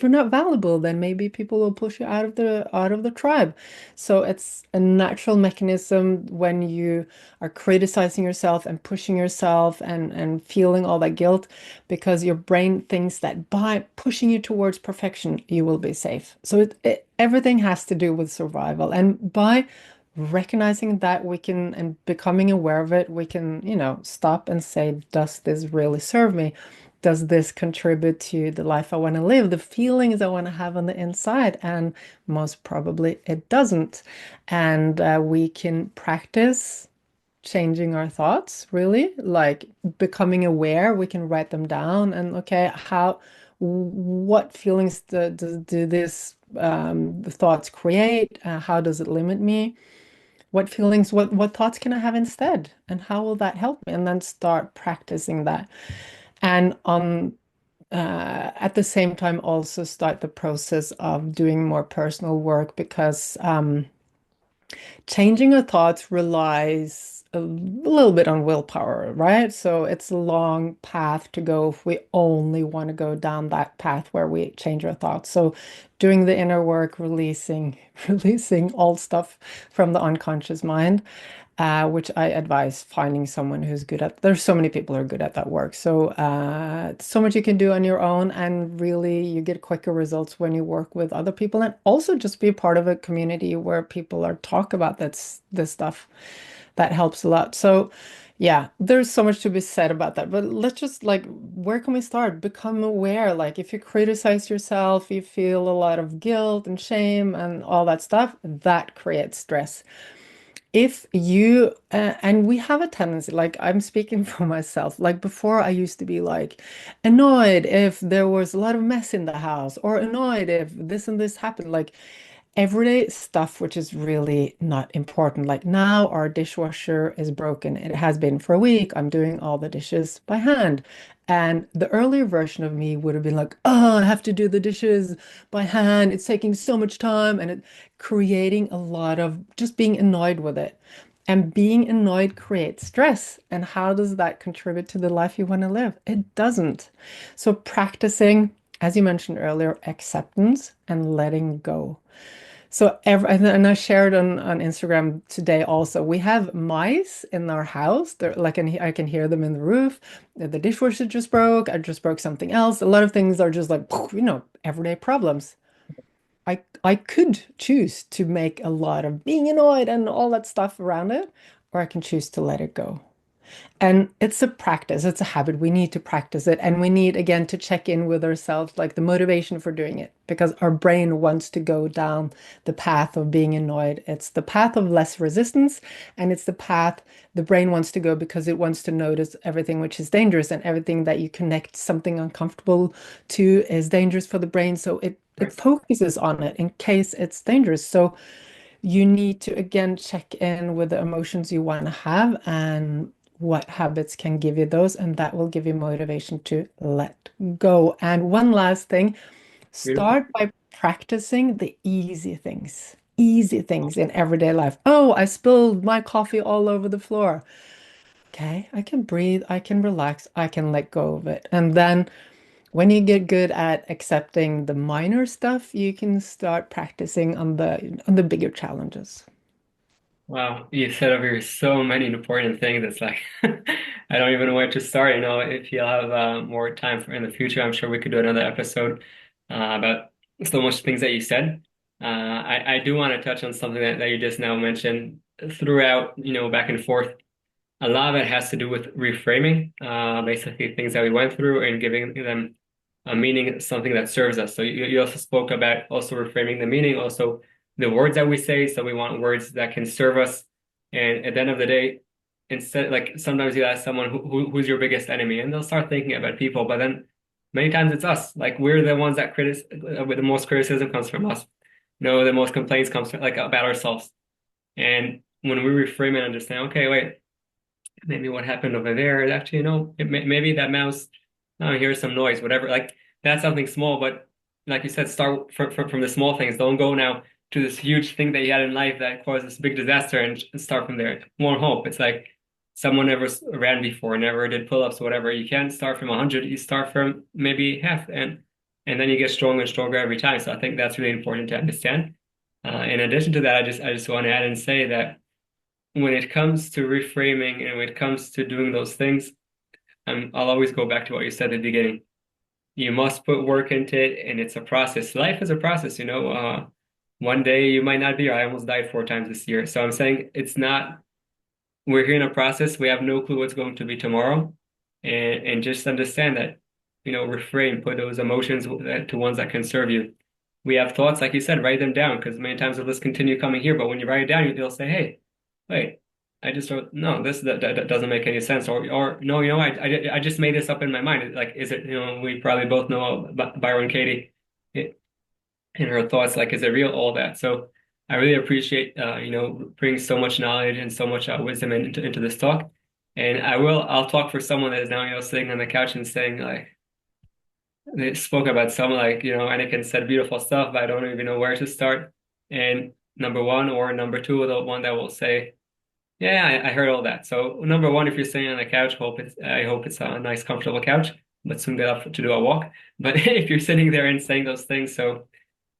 not valuable, then maybe people will push you out of the tribe. So it's a natural mechanism when you are criticizing yourself and pushing yourself and feeling all that guilt, because your brain thinks that by pushing you towards perfection, you will be safe. So everything has to do with survival, and by recognizing that we can and becoming aware of it, we can, stop and say, does this really serve me? Does this contribute to the life I want to live, the feelings I want to have on the inside? And most probably it doesn't. And we can practice changing our thoughts, really, like becoming aware. We can write them down and, okay, what feelings do this thoughts create? How does it limit me? What feelings, what thoughts can I have instead? And how will that help me? And then start practicing that. And at the same time, also start the process of doing more personal work, because changing our thoughts relies a little bit on willpower, right? So it's a long path to go if we only want to go down that path where we change our thoughts. So doing the inner work, releasing all stuff from the unconscious mind, which I advise finding someone who's good at. There's so many people who are good at that work. So so much you can do on your own, and really you get quicker results when you work with other people, and also just be part of a community where people are talk about this stuff. That helps a lot. So Yeah, there's so much to be said about that. But let's just like, where can we start? Become aware. Like, if you criticize yourself, you feel a lot of guilt and shame and all that stuff, that creates stress. If you, and we have a tendency, like, I'm speaking for myself, like, before I used to be like annoyed if there was a lot of mess in the house, or annoyed if this and this happened. Like, everyday stuff, which is really not important. Like, now our dishwasher is broken. It has been for a week. I'm doing all the dishes by hand. And the earlier version of me would have been like, oh, I have to do the dishes by hand. It's taking so much time, and it creating a lot of just being annoyed with it. And being annoyed creates stress. And how does that contribute to the life you want to live? It doesn't. So practicing, as you mentioned earlier, acceptance and letting go. So and I shared on Instagram today also, we have mice in our house. They're like, and I can hear them in the roof. The dishwasher just broke. I just broke something else. A lot of things are just like, everyday problems. I could choose to make a lot of being annoyed and all that stuff around it, or I can choose to let it go. And it's a practice, it's a habit. We need to practice it. And we need, again, to check in with ourselves, like the motivation for doing it, because our brain wants to go down the path of being annoyed. It's the path of less resistance. And it's the path the brain wants to go because it wants to notice everything which is dangerous, and everything that you connect something uncomfortable to is dangerous for the brain. So it Right. focuses on it in case it's dangerous. So you need to again check in with the emotions you want to have and what habits can give you those, and that will give you motivation to let go. And one last thing, Beautiful. start by practicing the easy things in everyday life. Oh, I spilled my coffee all over the floor. Okay, I can breathe, I can relax, I can let go of it. And then when you get good at accepting the minor stuff, you can start practicing on the bigger challenges. Wow, you said over here so many important things. It's like I don't even know where to start. You know, if you'll have more time for in the future, I'm sure we could do another episode about so much things that you said. I do want to touch on something that you just now mentioned throughout, you know, back and forth. A lot of it has to do with reframing, basically things that we went through and giving them a meaning, something that serves us. So you also spoke about also reframing the meaning, also the words that we say. So we want words that can serve us. And at the end of the day, instead, like sometimes you ask someone who's your biggest enemy, and they'll start thinking about people, but then many times it's us. Like we're the ones that with the most criticism comes from us. No, the most complaints comes from, like about ourselves. And when we reframe and understand, okay, wait, maybe what happened over there. Actually, maybe that mouse, oh, here's some noise, whatever. Like that's something small, but like you said, start from the small things. Don't go now to this huge thing that you had in life that caused this big disaster and start from there. It won't help. It's like someone never ran before, never did pull-ups, whatever. You can't start from 100. You start from maybe half, and then you get stronger and stronger every time. So I think that's really important to understand. In addition to that, I just want to add and say that when it comes to reframing and when it comes to doing those things, I'll always go back to what you said at the beginning. You must put work into it, and it's a process. Life is a process, you know. One day you might not be. I almost died 4 times this year. So I'm saying it's not, we're here in a process. We have no clue what's going to be tomorrow. And just understand that, you know, refrain, put those emotions to ones that can serve you. We have thoughts, like you said, write them down because many times they'll just continue coming here. But when you write it down, you'll say, hey, wait, I just wrote, no, that doesn't make any sense. Or no, you know, I just made this up in my mind. Like, is it, you know, we probably both know Byron Katie in her thoughts, like, is it real? All that. So I really appreciate, you know, bringing so much knowledge and so much wisdom into this talk. And I'll talk for someone that is now, you know, sitting on the couch and saying, like, they spoke about some, like, you know, Anniken said beautiful stuff, but I don't even know where to start. And number one or number two, the one that will say, yeah, I heard all that. So number one, if you're sitting on the couch, I hope it's a nice, comfortable couch, but soon get up to do a walk. But if you're sitting there and saying those things, so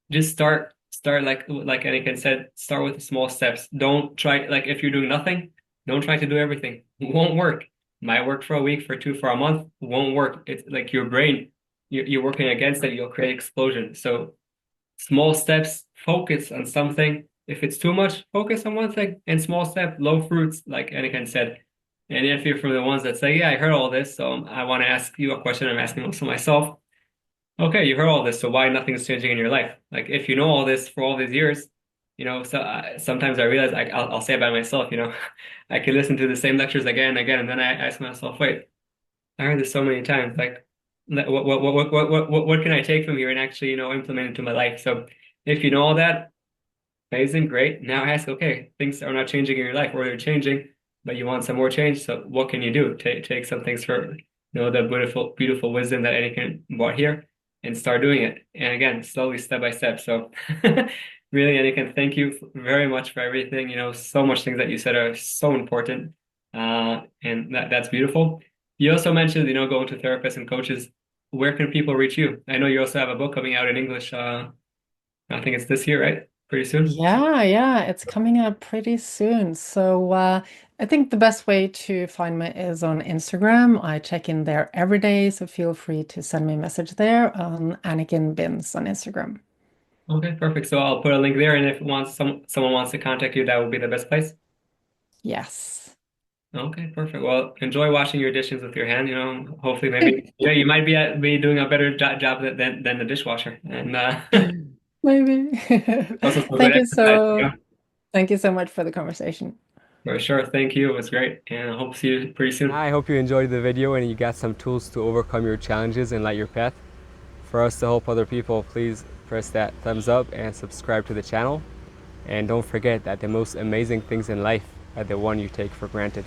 just start like Anakin said, start with the small steps. Don't try, like if you're doing nothing, don't try to do everything. It won't work. Might work for a week, for two, for a month, won't work. It's like your brain, you're working against it, you'll create explosion. So small steps, focus on something. If it's too much, focus on one thing and small step, low fruits, like Anakin said. And if you're from the ones that say, yeah, I heard all this, so I want to ask you a question I'm asking also myself. Okay, you heard all this, so why nothing's changing in your life? Like, if you know all this for all these years, so sometimes I realize I'll say it by myself, I could listen to the same lectures again and again, and then I ask myself, wait, I heard this so many times. Like, what can I take from here and actually, implement into my life? So if you know all that, amazing, great. Now ask, okay, things are not changing in your life, or they're changing, but you want some more change. So what can you do? Take some things for, the beautiful wisdom that Anniken brought here and start doing it. And again, slowly, step by step. So really, Anniken, thank you very much for everything. So much things that you said are so important. And that's beautiful. You also mentioned, going to therapists and coaches. Where can people reach you? I know you also have a book coming out in English. I think it's this year, right? Pretty soon. Yeah, yeah, it's coming up pretty soon. So I think the best way to find me is on Instagram. I check in there every day, so feel free to send me a message there on Anniken Bins on Instagram. Okay, perfect. So I'll put a link there, and if someone wants to contact you, that would be the best place. Yes. Okay, perfect. Well, enjoy washing your dishes with your hand. Hopefully, maybe you might be doing a better job than the dishwasher, and Maybe. it's also some good Thank you exercise. so thank you so much for the conversation. For sure. Thank you. It was great, and I hope to see you pretty soon. I hope you enjoyed the video and you got some tools to overcome your challenges and light your path. For us to help other people, please press that thumbs up and subscribe to the channel. And don't forget that the most amazing things in life are the one you take for granted.